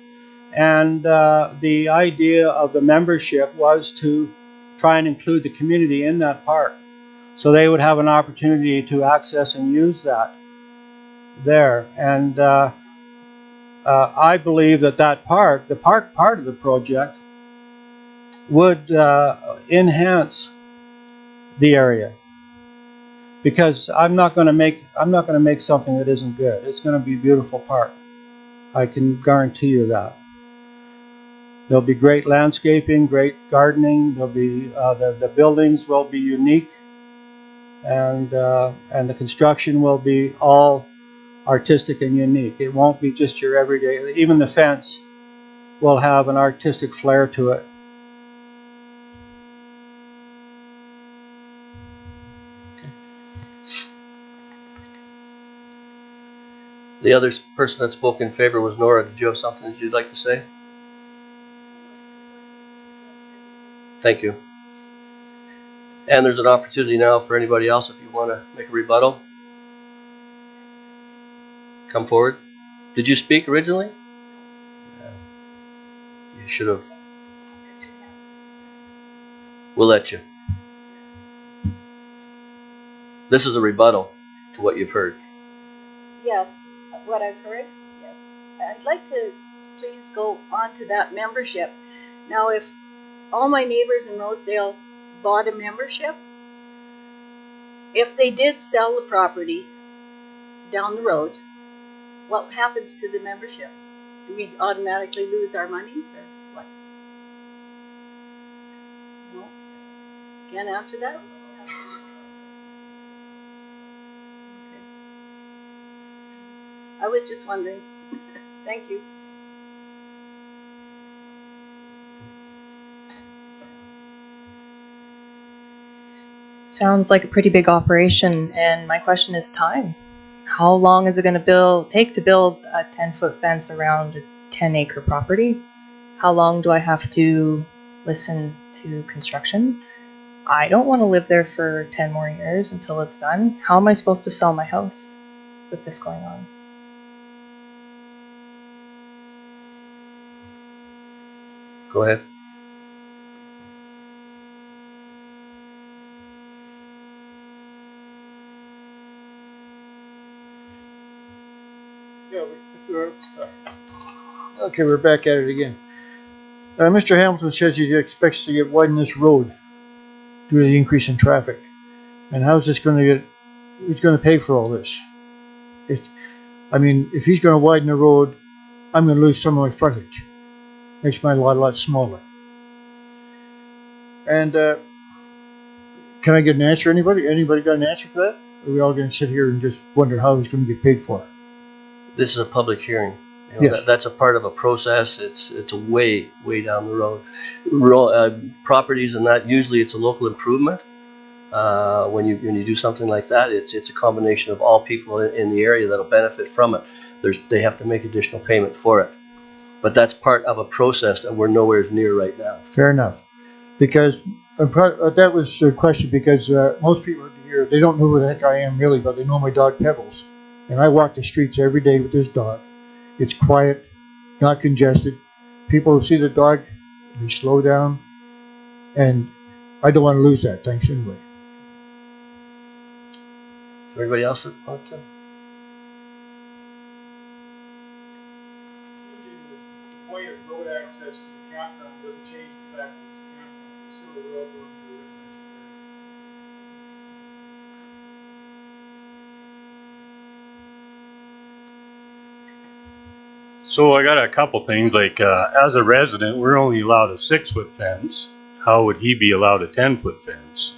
And the idea of the membership was to try and include the community in that park, so they would have an opportunity to access and use that there. And I believe that the park part of the project would enhance the area, because I'm not going to make something that isn't good. It's going to be a beautiful park. I can guarantee you that. There'll be great landscaping, great gardening. There'll be the buildings will be unique, and the construction will be all artistic and unique. It won't be just your everyday. Even the fence will have an artistic flair to it. The other person that spoke in favor was Nora. Did you have something that you'd like to say? Thank you. And there's an opportunity now for anybody else if you want to make a rebuttal. Come forward. Did you speak originally? You should have. We'll let you. This is a rebuttal to what you've heard. Yes, what I've heard, yes. I'd like to please go on to that membership. Now, if all my neighbors in Rosedale bought a membership, if they did sell the property down the road, what happens to the memberships? Do we automatically lose our monies or what? No? Can't answer that? Okay. I was just wondering. Thank you. Sounds like a pretty big operation, and my question is time. How long is it going to take to build a 10-foot fence around a 10-acre property? How long do I have to listen to construction? I don't want to live there for 10 more years until it's done. How am I supposed to sell my house with this going on? Go ahead. Okay, we're back at it again. Mr. Hamilton says he expects to get widen this road due to the increase in traffic. And how's this going to get? Who's going to pay for all this? I mean, if he's going to widen the road, I'm going to lose some of my frontage. Makes my lot a lot smaller. And can I get an answer? Anybody? Anybody got an answer for that? Or are we all going to sit here and just wonder how he's going to get paid for it? This is a public hearing. You know, Yes. that's a part of a process. It's a way down the road. Properties and that, usually it's a local improvement. When you do something like that, it's a combination of all people in the area that'll benefit from it. They have to make additional payment for it, but that's part of a process that we're nowhere near right now. Fair enough. Because that was the question. Because most people here, they don't know who the heck I am really, but they know my dog Pebbles, and I walk the streets every day with this dog. It's quiet, not congested. People who see the dog, they slow down, and I don't want to lose that. Thanks anyway. Everybody else that wants to? The point of road access to the campground doesn't change the fact that it's a campground. It's still a road going through a residential area. So I got a couple things, like as a resident, we're only allowed a 6-foot fence. How would he be allowed a 10-foot fence?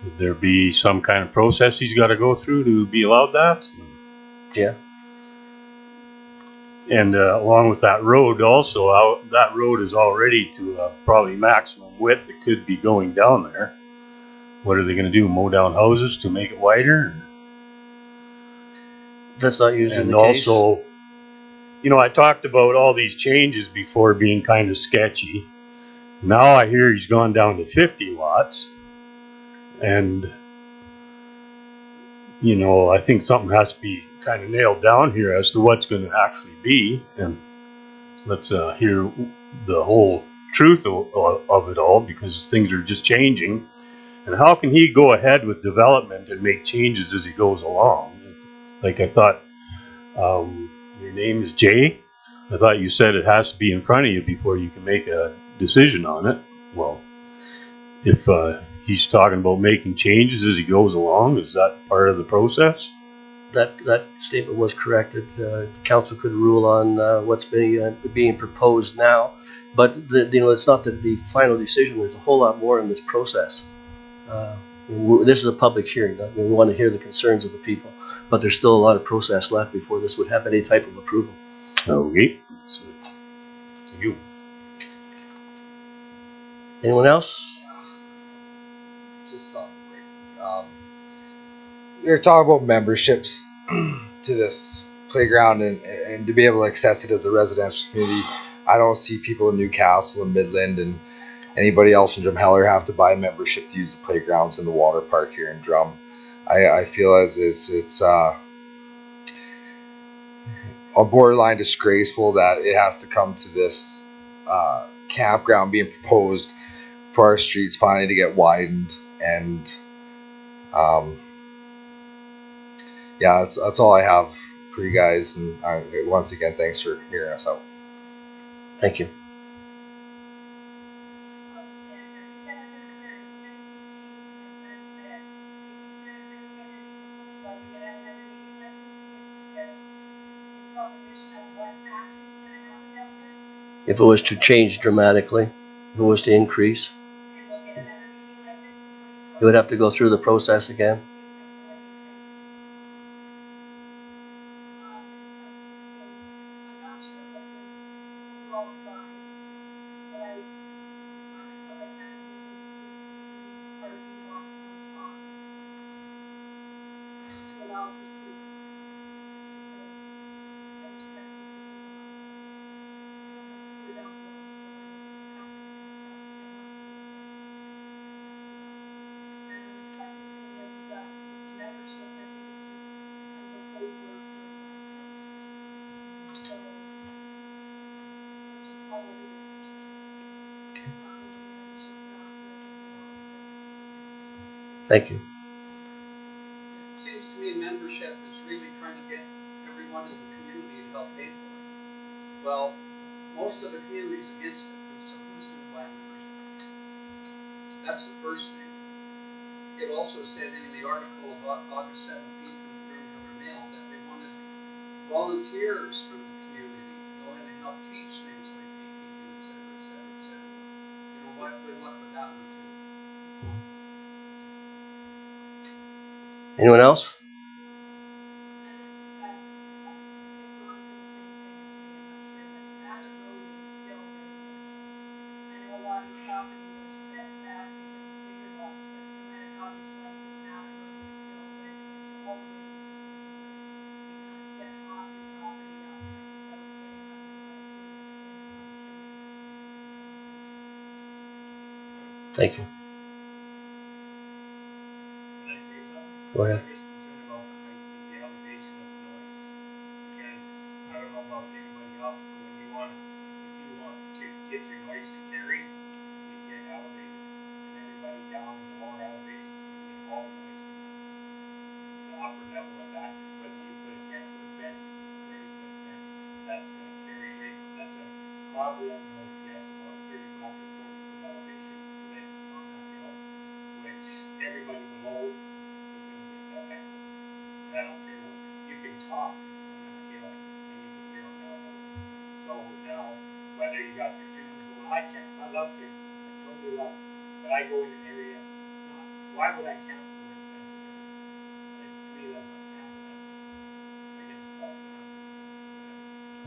Would there be some kind of process he's got to go through to be allowed that? Yeah. And along with that road also, that road is already to probably maximum width it could be going down there. What are they going to do, mow down houses to make it wider? That's not usually and the case. Also, you know, I talked about all these changes before being kind of sketchy. Now I hear he's gone down to 50 lots. And, you know, I think something has to be kind of nailed down here as to what's going to actually be. And let's hear the whole truth of it all, because things are just changing. And how can he go ahead with development and make changes as he goes along? Like I thought, your name is Jay. I thought you said it has to be in front of you before you can make a decision on it. Well, if he's talking about making changes as he goes along, is that part of the process? That statement was corrected. The council could rule on what's being proposed now, but it's not the final decision. There's a whole lot more in this process. This is a public hearing. We want to hear the concerns of the people, but there's still a lot of process left before this would have any type of approval. Okay. So, to you. Anyone else? Just something quick. You're talking about memberships to this playground and to be able to access it as a residential community. I don't see people in Newcastle and Midland and anybody else in Drumheller have to buy a membership to use the playgrounds in the water park here in Drum. I feel as it's borderline disgraceful that it has to come to this campground being proposed for our streets finally to get widened. And yeah, that's all I have for you guys. And once again, thanks for hearing us out. Thank you. If it was to change dramatically, if it was to increase, you would have to go through the process again. Thank you. It seems to me membership is really trying to get everyone in the community to help pay for it. Well, most of the community's against it, so who's going to buy a membership? That's the first thing. It also said in the article of August 17th in the Drumheller Mail that they wanted volunteers from the community to go in and help teach things like beekeeping, et cetera, et cetera, et cetera. You know what? Good luck with that one too. Anyone else? Thank you. Go ahead.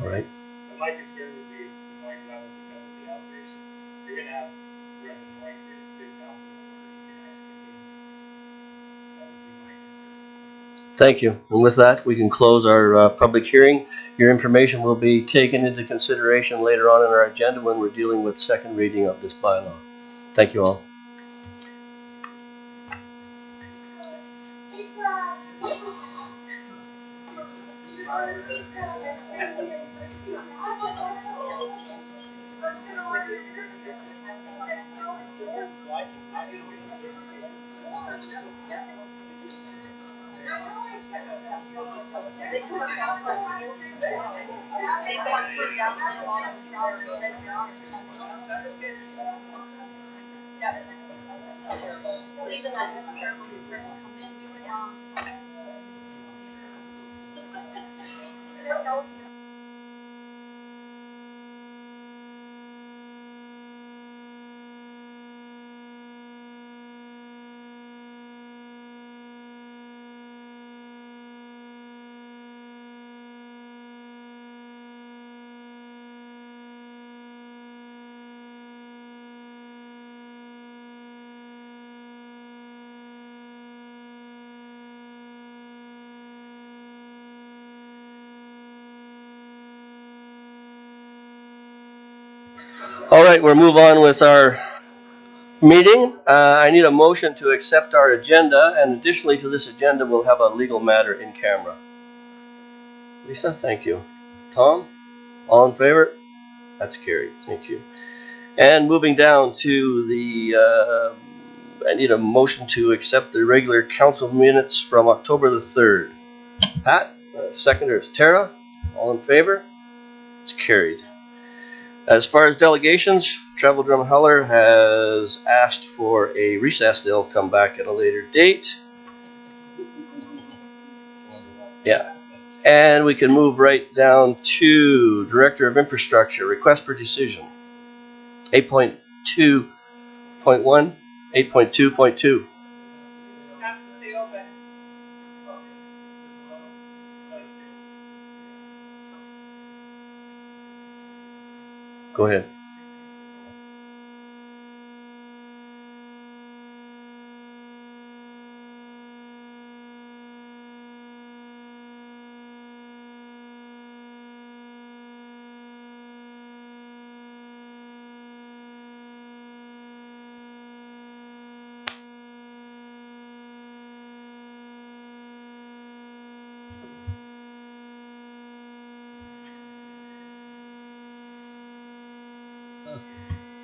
All right. But my concern would be the noise level because of the elevation. You're going to have where the noise is just down below where you can actually contain the noise. That would be my concern. Thank you. And with that, we can close our public hearing. Your information will be taken into consideration later on in our agenda when we're dealing with second reading of this bylaw. Thank you all. All right, we'll move on with our meeting. I need a motion to accept our agenda, and additionally to this agenda, we'll have a legal matter in camera. Lisa, thank you. Tom? All in favor? That's carried. Thank you. And moving down to the, I need a motion to accept the regular council minutes from October the 3rd. Pat, seconder is Tara. All in favor? It's carried. As far as delegations, Travel Drumheller has asked for a recess. They'll come back at a later date. Yeah. And we can move right down to Director of Infrastructure, request for decision. 8.2.1, 8.2.2. Go ahead.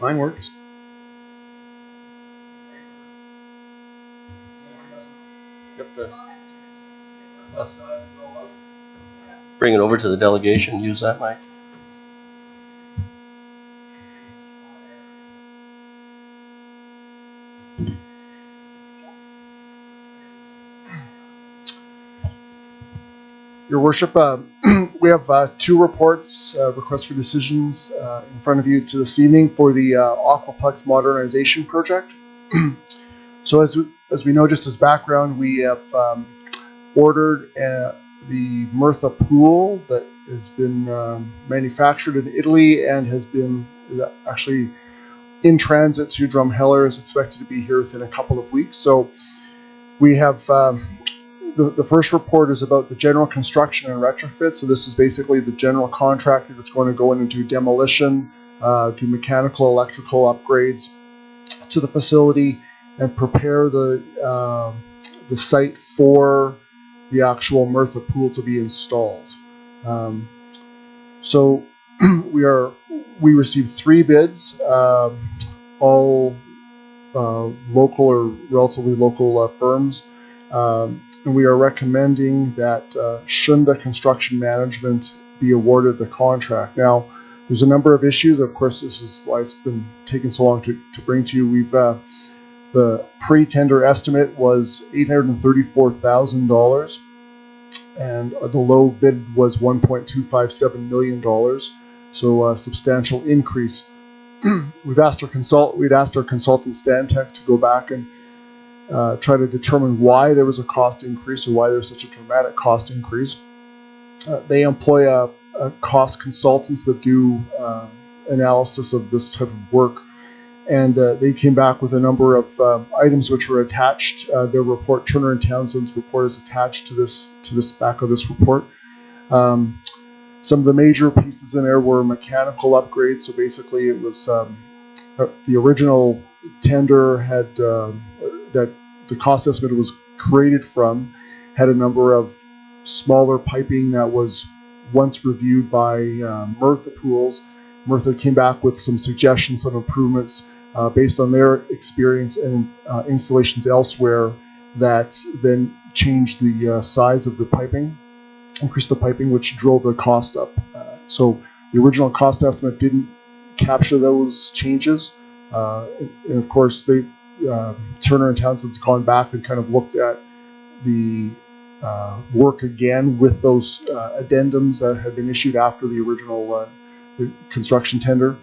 Mine works. Bring it over to the delegation. Use that mic. Your Worship, we have two reports, requests for decisions in front of you to this evening for the Aquaplex Modernization Project. So as we know, just as background, we have ordered the Mirtha pool that has been manufactured in Italy and has been actually in transit to Drumheller, is expected to be here within a couple of weeks. So we have the first report is about the general construction and retrofit. So this is basically the general contractor that's going to go in and do demolition, do mechanical, electrical upgrades to the facility, and prepare the site for the actual Mirtha pool to be installed. So we received 3 bids, all local or relatively local firms. And we are recommending that Shunda Construction Management be awarded the contract. Now, there's a number of issues. Of course, this is why it's been taking so long to bring to you. We've the pre-tender estimate was $834,000, and the low bid was $1.257 million. So a substantial increase. We'd asked our consultant Stantec to go back and try to determine why there was a cost increase or why there was such a dramatic cost increase. They employ cost consultants that do analysis of this type of work, and they came back with a number of items which were attached. Their report, Turner and Townsend's report, is attached to this back of this report. Some of the major pieces in there were mechanical upgrades. So basically, it was the original tender had that the cost estimate was created from had a number of smaller piping that was once reviewed by Mirtha Pools. Mirtha came back with some suggestions, some improvements based on their experience and installations elsewhere that then changed the size of the piping, increased the piping, which drove the cost up. So the original cost estimate didn't capture those changes. And of course, Turner and Townsend's gone back and kind of looked at the work again with those addendums that had been issued after the original the construction tender,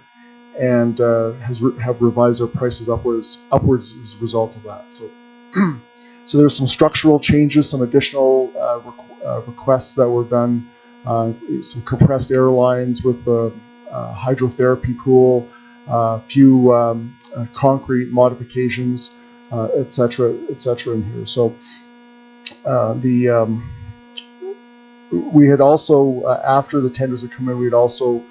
and have revised their prices upwards as a result of that. So, so there's some structural changes, some additional requests that were done, some compressed air lines with the hydrotherapy pool, a few concrete modifications, etc., in here. So we had also, after the tenders had come in, we had also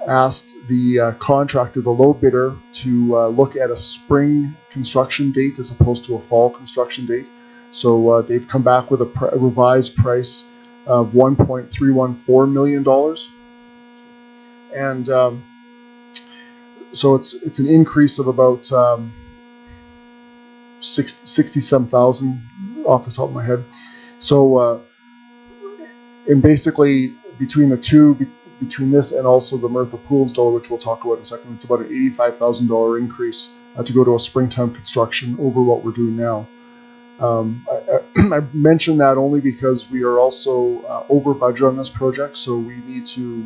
asked the contractor, the low bidder, to look at a spring construction date as opposed to a fall construction date. So they've come back with a revised price of $1.314 million. and so it's an increase of about 60-some thousand off the top of my head. So and basically between the two, between this and also the Mirtha Pool installer, which we'll talk about in a second, it's about an $85,000 increase to go to a springtime construction over what we're doing now. I mention that only because we are also over budget on this project, so we need to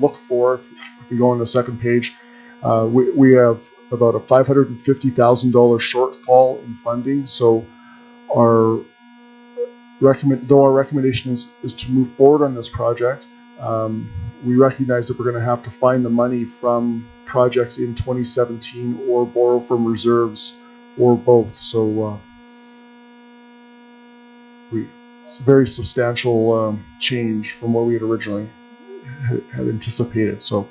look for, if we go on the second page, we have about a $550,000 shortfall in funding. So our recommendation is to move forward on this project. We recognize that we're going to have to find the money from projects in 2017 or borrow from reserves or both. So it's a very substantial change from what we had originally had anticipated. So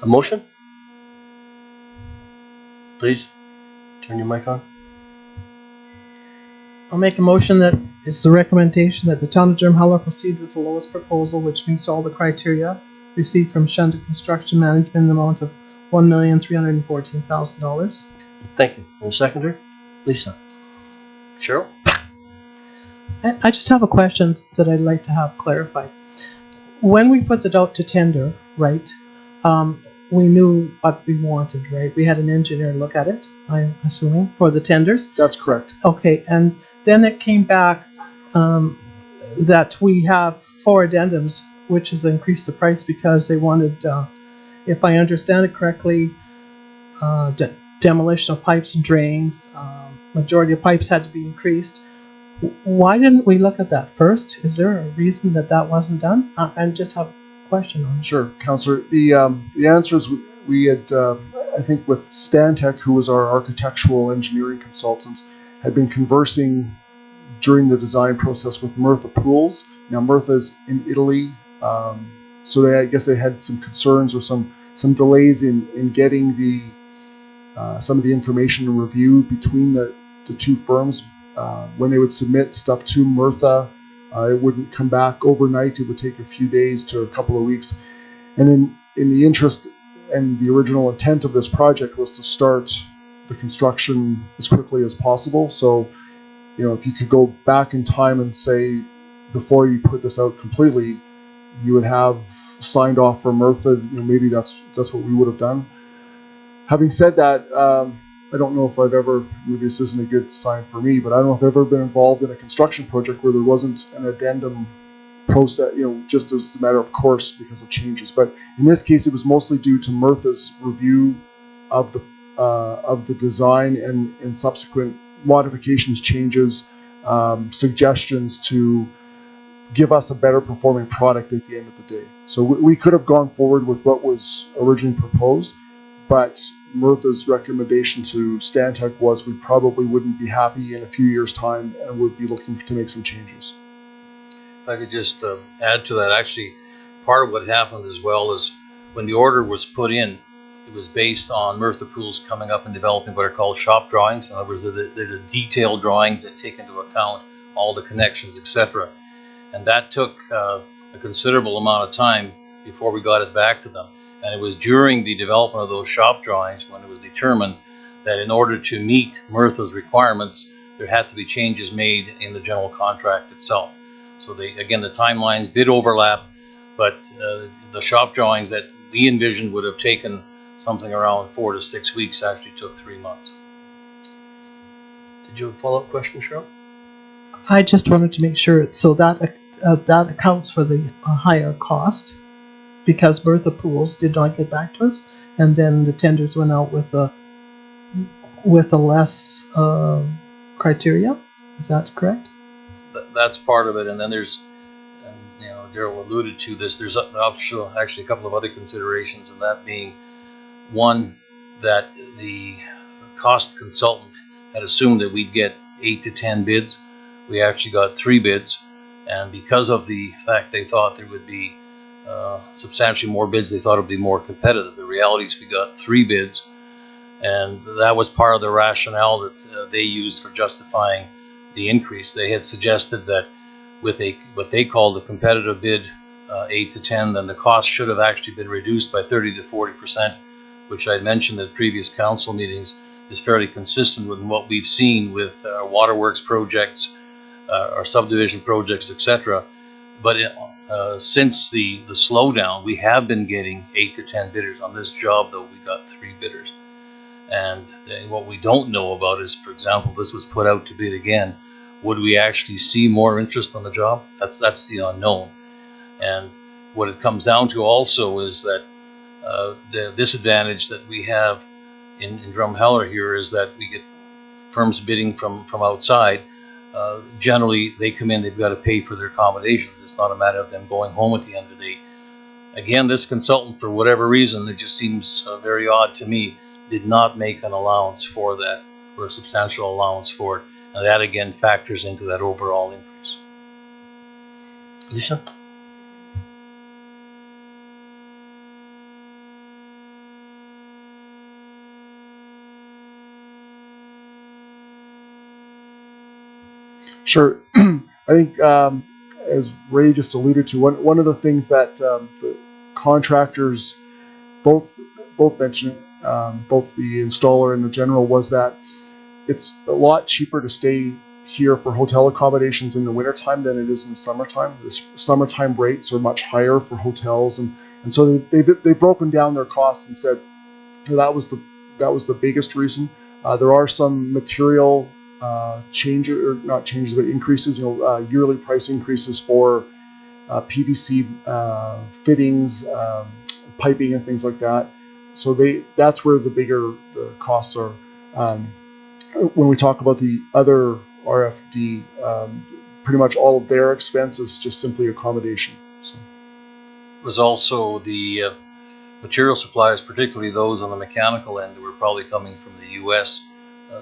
a motion? Please turn your mic on. I'll make a motion that it's the recommendation that the town of Drumheller proceed with the lowest proposal, which meets all the criteria received from Shunda Construction Management in the amount of $1,314,000. Thank you. And a seconder? Lisa. Cheryl? I just have a question that I'd like to have clarified. When we put it out to tender, right, we knew what we wanted, right? We had an engineer look at it, I'm assuming, for the tenders. That's correct. Okay, and then it came back that we have 4 addendums, which has increased the price because they wanted, if I understand it correctly, demolition of pipes and drains. Majority of pipes had to be increased. Why didn't we look at that first? Is there a reason that wasn't done? I just have a question on it. Sure, Councillor. The answer is we had, I think with Stantec, who was our architectural engineering consultant, had been conversing during the design process with Mirtha Pools. Now Mirtha's in Italy, so I guess they had some concerns or some delays in getting the some of the information and review between the two firms. When they would submit stuff to Mirtha, it wouldn't come back overnight. It would take a few days to a couple of weeks. And in the interest and the original intent of this project was to start the construction as quickly as possible. So, you know, if you could go back in time and say, before you put this out completely, you would have signed off from Mirtha, you know, maybe that's what we would have done. Having said that, I don't know if I've ever, maybe this isn't a good sign for me, but I don't know if I've ever been involved in a construction project where there wasn't an addendum process, you know, just as a matter of course because of changes. But in this case, it was mostly due to Mirtha's review of the design and subsequent modifications, changes, suggestions to give us a better performing product at the end of the day. So we could have gone forward with what was originally proposed, but Mirtha's recommendation to Stantec was we probably wouldn't be happy in a few years' time and would be looking to make some changes. If I could just add to that, actually, part of what happened as well is when the order was put in, it was based on Mirtha Pools coming up and developing what are called shop drawings. In other words, they're the detailed drawings that take into account all the connections, etc. And that took a considerable amount of time before we got it back to them. And it was during the development of those shop drawings when it was determined that in order to meet Mirtha's requirements, there had to be changes made in the general contract itself. So again, the timelines did overlap, but the shop drawings that we envisioned would have taken something around 4 to 6 weeks actually took 3 months. Did you have a follow-up question, Cheryl? I just wanted to make sure, so that accounts for the higher cost, because Mirtha Pools did not get back to us, and then the tenders went out with a less criteria. Is that correct? That's part of it, and then there's, and, you know, Daryl alluded to this. There's actually a couple of other considerations, and that being one, that the cost consultant had assumed that we'd get 8 to 10 bids. We actually got 3 bids, and because of the fact they thought there would be substantially more bids, they thought it would be more competitive. The reality is we got 3 bids, and that was part of the rationale that they used for justifying the increase. They had suggested that with what they called a competitive bid 8 to 10, then the cost should have actually been reduced by 30 to 40%, which I mentioned at previous council meetings is fairly consistent with what we've seen with our waterworks projects, our subdivision projects, etc. But since the slowdown, we have been getting 8 to 10 bidders. On this job, though, we got 3 bidders. And what we don't know about is, for example, this was put out to bid again. Would we actually see more interest on the job? That's the unknown. And what it comes down to also is that the disadvantage that we have in Drumheller here is that we get firms bidding from outside. Generally, they come in, they've got to pay for their accommodations. It's not a matter of them going home at the end of the day. Again, this consultant, for whatever reason, it just seems very odd to me, did not make an allowance for that, or a substantial allowance for it. And that again factors into that overall increase. Lisa? Sure. I think, as Ray just alluded to, one of the things that the contractors both mentioned, both the installer and the general, was that it's a lot cheaper to stay here for hotel accommodations in the wintertime than it is in the summertime. The summertime rates are much higher for hotels, and so they've broken down their costs and said that was the biggest reason. There are some material changes, or not changes, but increases. Yearly price increases for PVC fittings, piping, and things like that. So that's where the costs are. When we talk about the other RFD, pretty much all of their expenses just simply accommodation. So. It was also the material suppliers, particularly those on the mechanical end, that were probably coming from the U.S.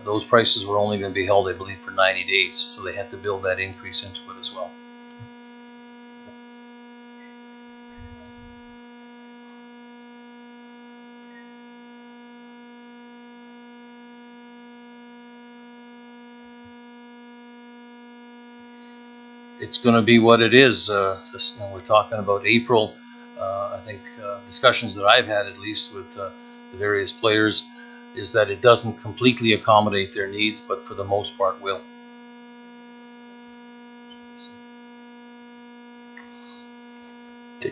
Those prices were only going to be held, I believe, for 90 days, so they had to build that increase into it as well. It's going to be what it is. We're talking about April. I think discussions that I've had, at least with the various players, is that it doesn't completely accommodate their needs, but for the most part will.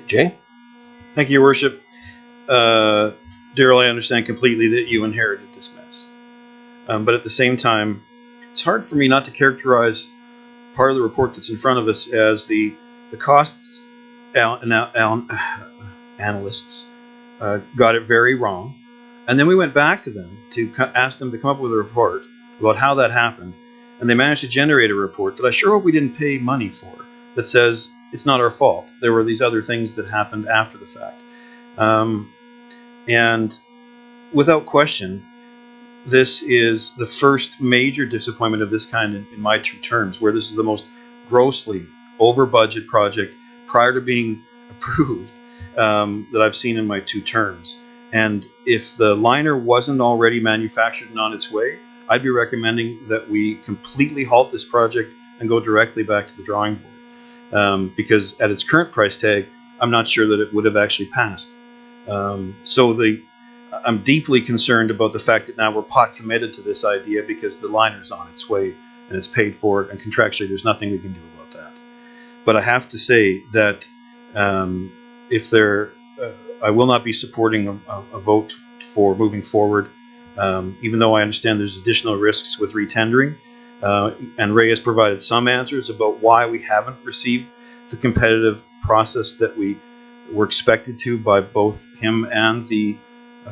Jay? Thank you, Your Worship. Daryl, I understand completely that you inherited this mess. But at the same time, it's hard for me not to characterize part of the report that's in front of us as the costs analysts got it very wrong. And then we went back to them to ask them to come up with a report about how that happened. And they managed to generate a report that I sure hope we didn't pay money for, that says it's not our fault. There were these other things that happened after the fact. And without question, this is the first major disappointment of this kind in my 2 terms, where this is the most grossly over budget project prior to being approved that I've seen in my 2 terms. And if the liner wasn't already manufactured and on its way, I'd be recommending that we completely halt this project and go directly back to the drawing board. Because at its current price tag, I'm not sure that it would have actually passed. I'm deeply concerned about the fact that now we're pot committed to this idea because the liner's on its way and it's paid for, and contractually there's nothing we can do about that. But I have to say that I will not be supporting a vote for moving forward, even though I understand there's additional risks with retendering. And Ray has provided some answers about why we haven't received the competitive process that we were expected to by both him and the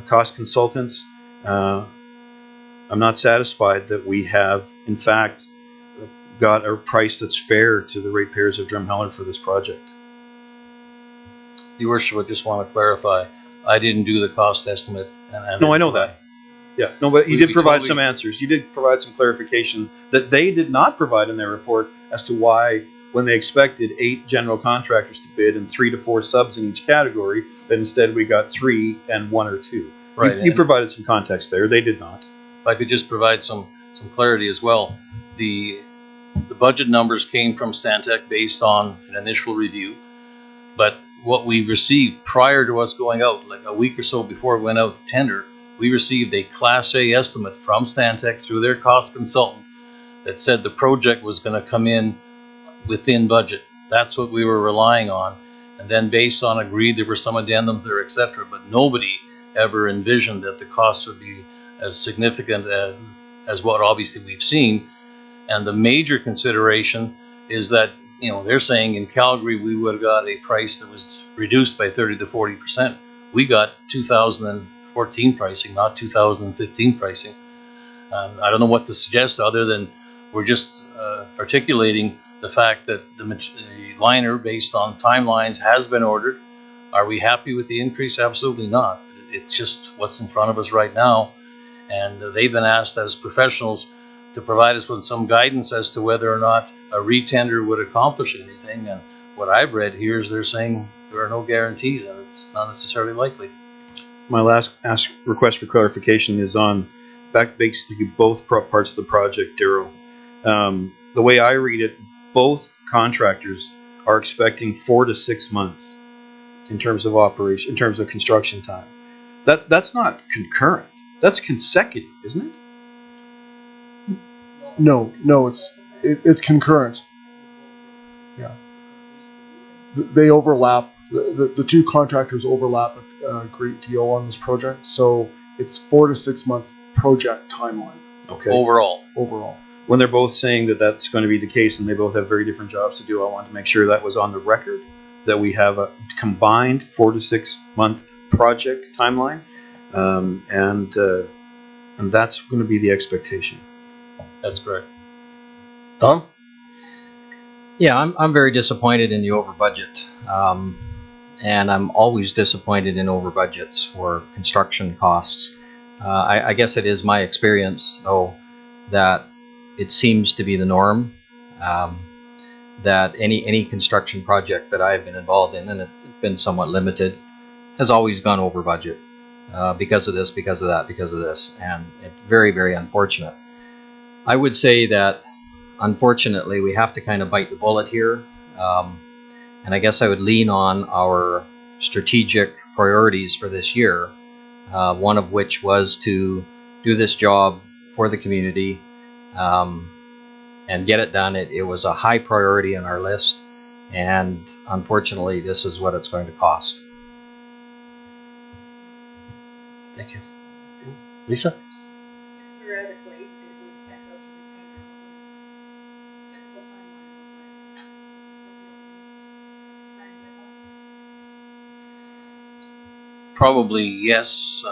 cost consultants. I'm not satisfied that we have, in fact, got a price that's fair to the ratepayers of Drumheller for this project. Your Worship, I just want to clarify, I didn't do the cost estimate. No, I know that. Yeah, no, but you did provide some answers. You did provide some clarification that they did not provide in their report as to why, when they expected 8 general contractors to bid and 3 to 4 subs in each category, that instead we got 3 and 1 or 2. Right. You provided some context there. They did not. If I could just provide some clarity as well. The budget numbers came from Stantec based on an initial review, but what we received prior to us going out, like a week or so before we went out to tender, we received a Class A estimate from Stantec through their cost consultant that said the project was going to come in within budget. That's what we were relying on. And then based on agreed, there were some addendums there, etc. But nobody ever envisioned that the cost would be as significant as what obviously we've seen. And the major consideration is that, you know, they're saying in Calgary we would have got a price that was reduced by 30 to 40%. We got 2014 pricing, not 2015 pricing. I don't know what to suggest other than we're just articulating the fact that the liner, based on timelines, has been ordered. Are we happy with the increase? Absolutely not. It's just what's in front of us right now. And they've been asked as professionals to provide us with some guidance as to whether or not a retender would accomplish anything. And what I've read here is they're saying there are no guarantees, and it's not necessarily likely. My last request for clarification is on basically both parts of the project, Daryl. The way I read it, both contractors are expecting 4 to 6 months in terms of operation, in terms of construction time. That's not concurrent. That's consecutive, isn't it? No, it's concurrent. Yeah, they overlap. The two contractors overlap a great deal on this project, so it's 4 to 6 month project timeline. Okay. Overall. When they're both saying that that's going to be the case and they both have very different jobs to do, I want to make sure that was on the record, that we have a combined 4 to 6 month project timeline, and that's going to be the expectation. That's correct. Tom? Yeah, I'm very disappointed in the over budget. And I'm always disappointed in over budgets for construction costs. I guess it is my experience, though, that it seems to be the norm, that any construction project that I've been involved in, and it's been somewhat limited, has always gone over budget because of this, because of that, because of this, and it's very, very unfortunate. I would say that, unfortunately, we have to kind of bite the bullet here. And I guess I would lean on our strategic priorities for this year, one of which was to do this job for the community and get it done. It was a high priority on our list, and unfortunately, this is what it's going to cost. Thank you. Lisa? Theoretically, if it was sent out to retender, what would typical timeline look like? Probably yes.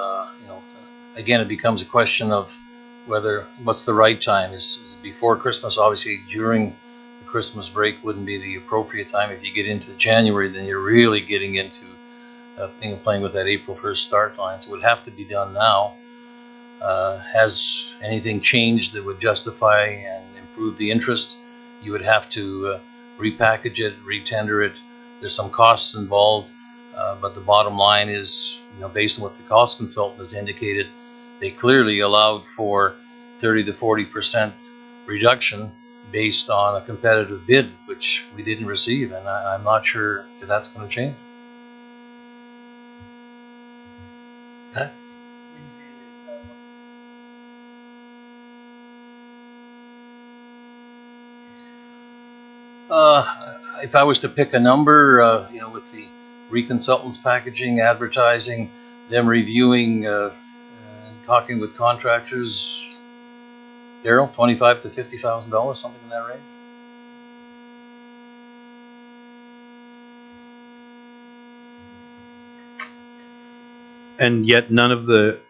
Again, it becomes a question of what's the right time. Is it before Christmas? Obviously, during the Christmas break wouldn't be the appropriate time. If you get into January, then you're really getting into playing with that April 1st start line. So it would have to be done now. Has anything changed that would justify and improve the interest? You would have to repackage it, retender it. There's some costs involved, but the bottom line is, based on what the cost consultant has indicated, they clearly allowed for 30 to 40% reduction based on a competitive bid, which we didn't receive, and I'm not sure if that's going to change. If I was to pick a number, with the reconsultants, packaging, advertising, them reviewing, and talking with contractors, Daryl, $25,000 to $50,000, something in that range. And yet none of the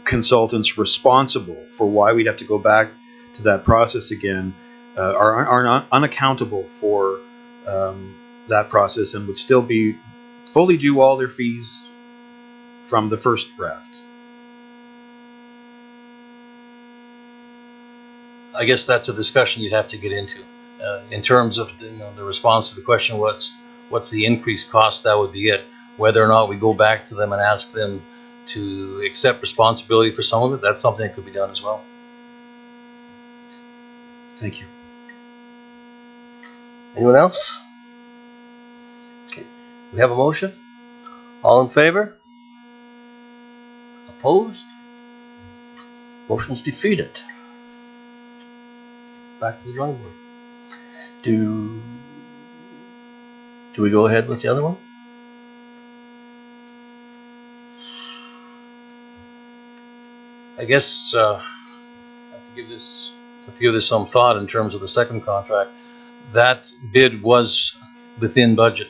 consultants responsible for why we'd have to go back to that process again are not unaccountable for that process and would still be fully due all their fees from the first draft. I guess that's a discussion you'd have to get into. In terms of the response to the question, what's the increased cost, that would be it. Whether or not we go back to them and ask them to accept responsibility for some of it, that's something that could be done as well. Thank you. Anyone else? Okay. We have a motion? All in favor? Opposed? Motion's defeated. Back to the drawing board. Do we go ahead with the other one? I guess have to give this some thought in terms of the second contract. That bid was within budget.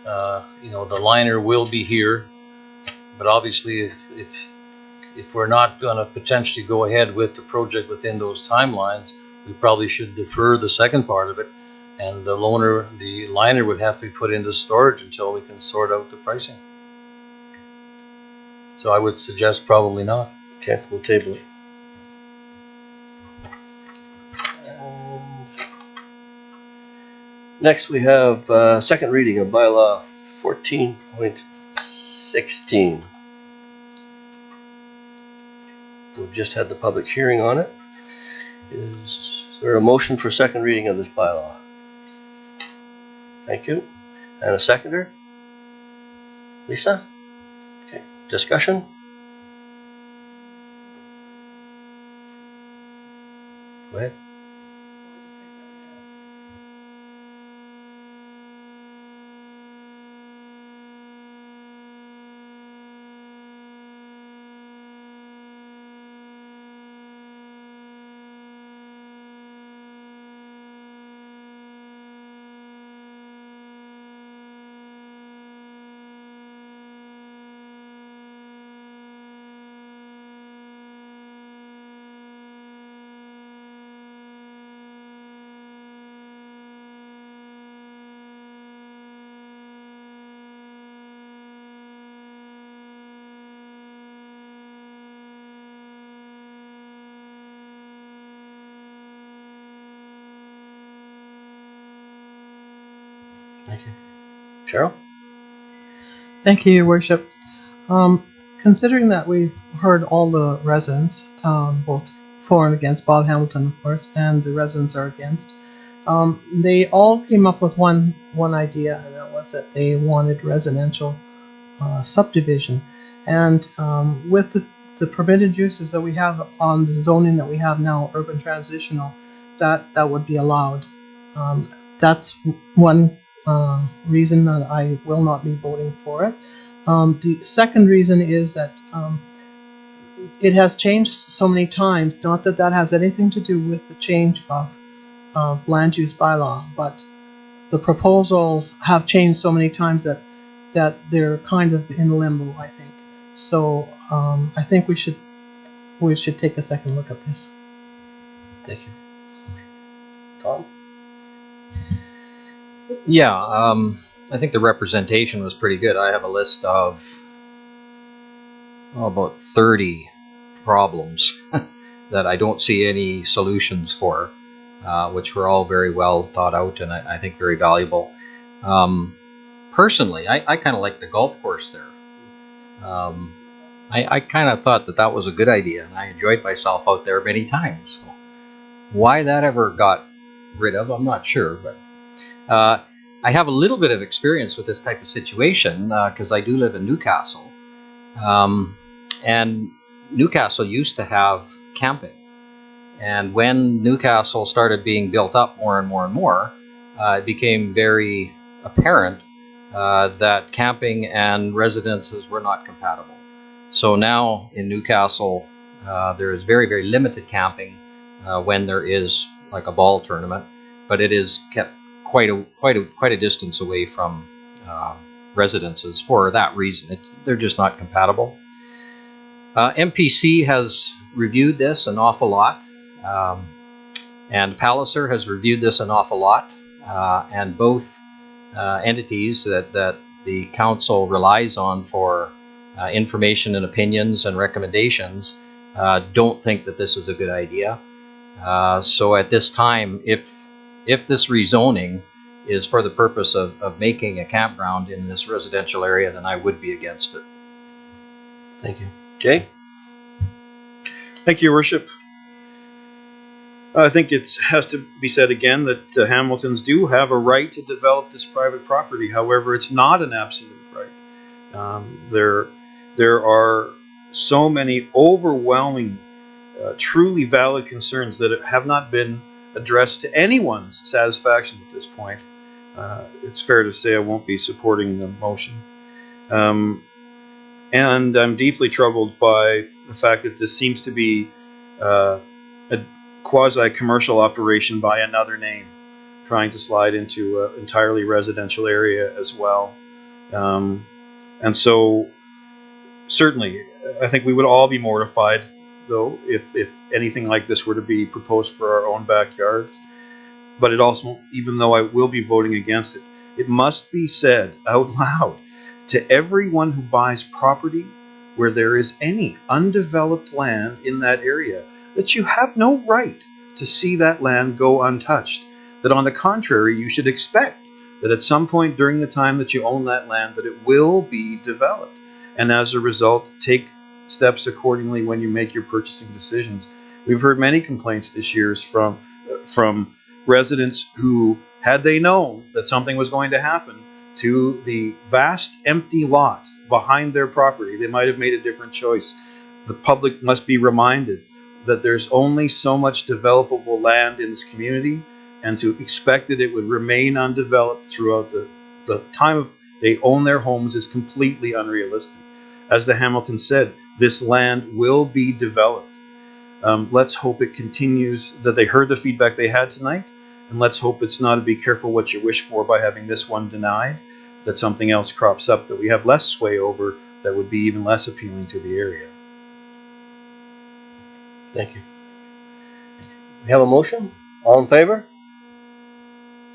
The liner will be here, but obviously if we're not going to potentially go ahead with the project within those timelines, we probably should defer the second part of it, and the liner would have to be put into storage until we can sort out the pricing. So I would suggest probably not. Okay, we'll table it. Next, we have second reading of bylaw 14.16. We've just had the public hearing on it. Is there a motion for second reading of this bylaw? Thank you. And a seconder? Lisa? Okay, discussion? Go ahead. Thank you. Cheryl? Thank you, Your Worship. Considering that we've heard all the residents, both for and against Bob Hamilton, of course, and the residents are against, they all came up with one idea, and that was that they wanted residential subdivision. And with the permitted uses that we have on the zoning that we have now, urban transitional, that would be allowed. That's one reason that I will not be voting for it. The second reason is that it has changed so many times, not that that has anything to do with the change of land use bylaw, but the proposals have changed so many times that they're kind of in limbo, I think. So I think we should take a second look at this. Thank you. Tom? Yeah, I think the representation was pretty good. I have a list of about 30 problems that I don't see any solutions for, which were all very well thought out and I think very valuable. Personally, I kind of like the golf course there. I kind of thought that was a good idea, and I enjoyed myself out there many times. Why that ever got rid of, I'm not sure, but I have a little bit of experience with this type of situation because I do live in Newcastle. And Newcastle used to have camping. And when Newcastle started being built up more and more and more, it became very apparent that camping and residences were not compatible. So now in Newcastle, there is very, very limited camping when there is like a ball tournament, but it is kept quite a distance away from residences for that reason. They're just not compatible. MPC has reviewed this an awful lot, and Palliser has reviewed this an awful lot, and both entities that the council relies on for information and opinions and recommendations don't think that this is a good idea. So at this time, if this rezoning is for the purpose of making a campground in this residential area, then I would be against it. Thank you. Jay? Thank you, Your Worship. I think it has to be said again that the Hamiltons do have a right to develop this private property. However, it's not an absolute right. There are so many overwhelming, truly valid concerns that have not been addressed to anyone's satisfaction at this point. It's fair to say I won't be supporting the motion. And I'm deeply troubled by the fact that this seems to be a quasi-commercial operation by another name, trying to slide into an entirely residential area as well. And so, certainly, I think we would all be mortified, though, if anything like this were to be proposed for our own backyards. But it also, even though I will be voting against it, it must be said out loud to everyone who buys property where there is any undeveloped land in that area that you have no right to see that land go untouched. That on the contrary, you should expect that at some point during the time that you own that land that it will be developed. And as a result, take steps accordingly when you make your purchasing decisions. We've heard many complaints this year from residents who, had they known that something was going to happen to the vast empty lot behind their property, they might have made a different choice. The public must be reminded that there's only so much developable land in this community, and to expect that it would remain undeveloped throughout the time of they own their homes is completely unrealistic. As the Hamiltons said, this land will be developed. Let's hope it continues, that they heard the feedback they had tonight, and let's hope it's not a be careful what you wish for by having this one denied, that something else crops up that we have less sway over that would be even less appealing to the area. Thank you. We have a motion. All in favor?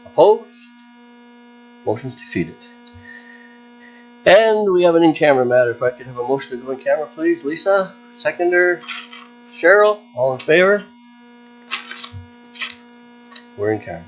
Opposed? Motion's defeated. And we have an in-camera matter. If I could have a motion to go in camera, please. Lisa, seconder. Cheryl, all in favor? We're in camera.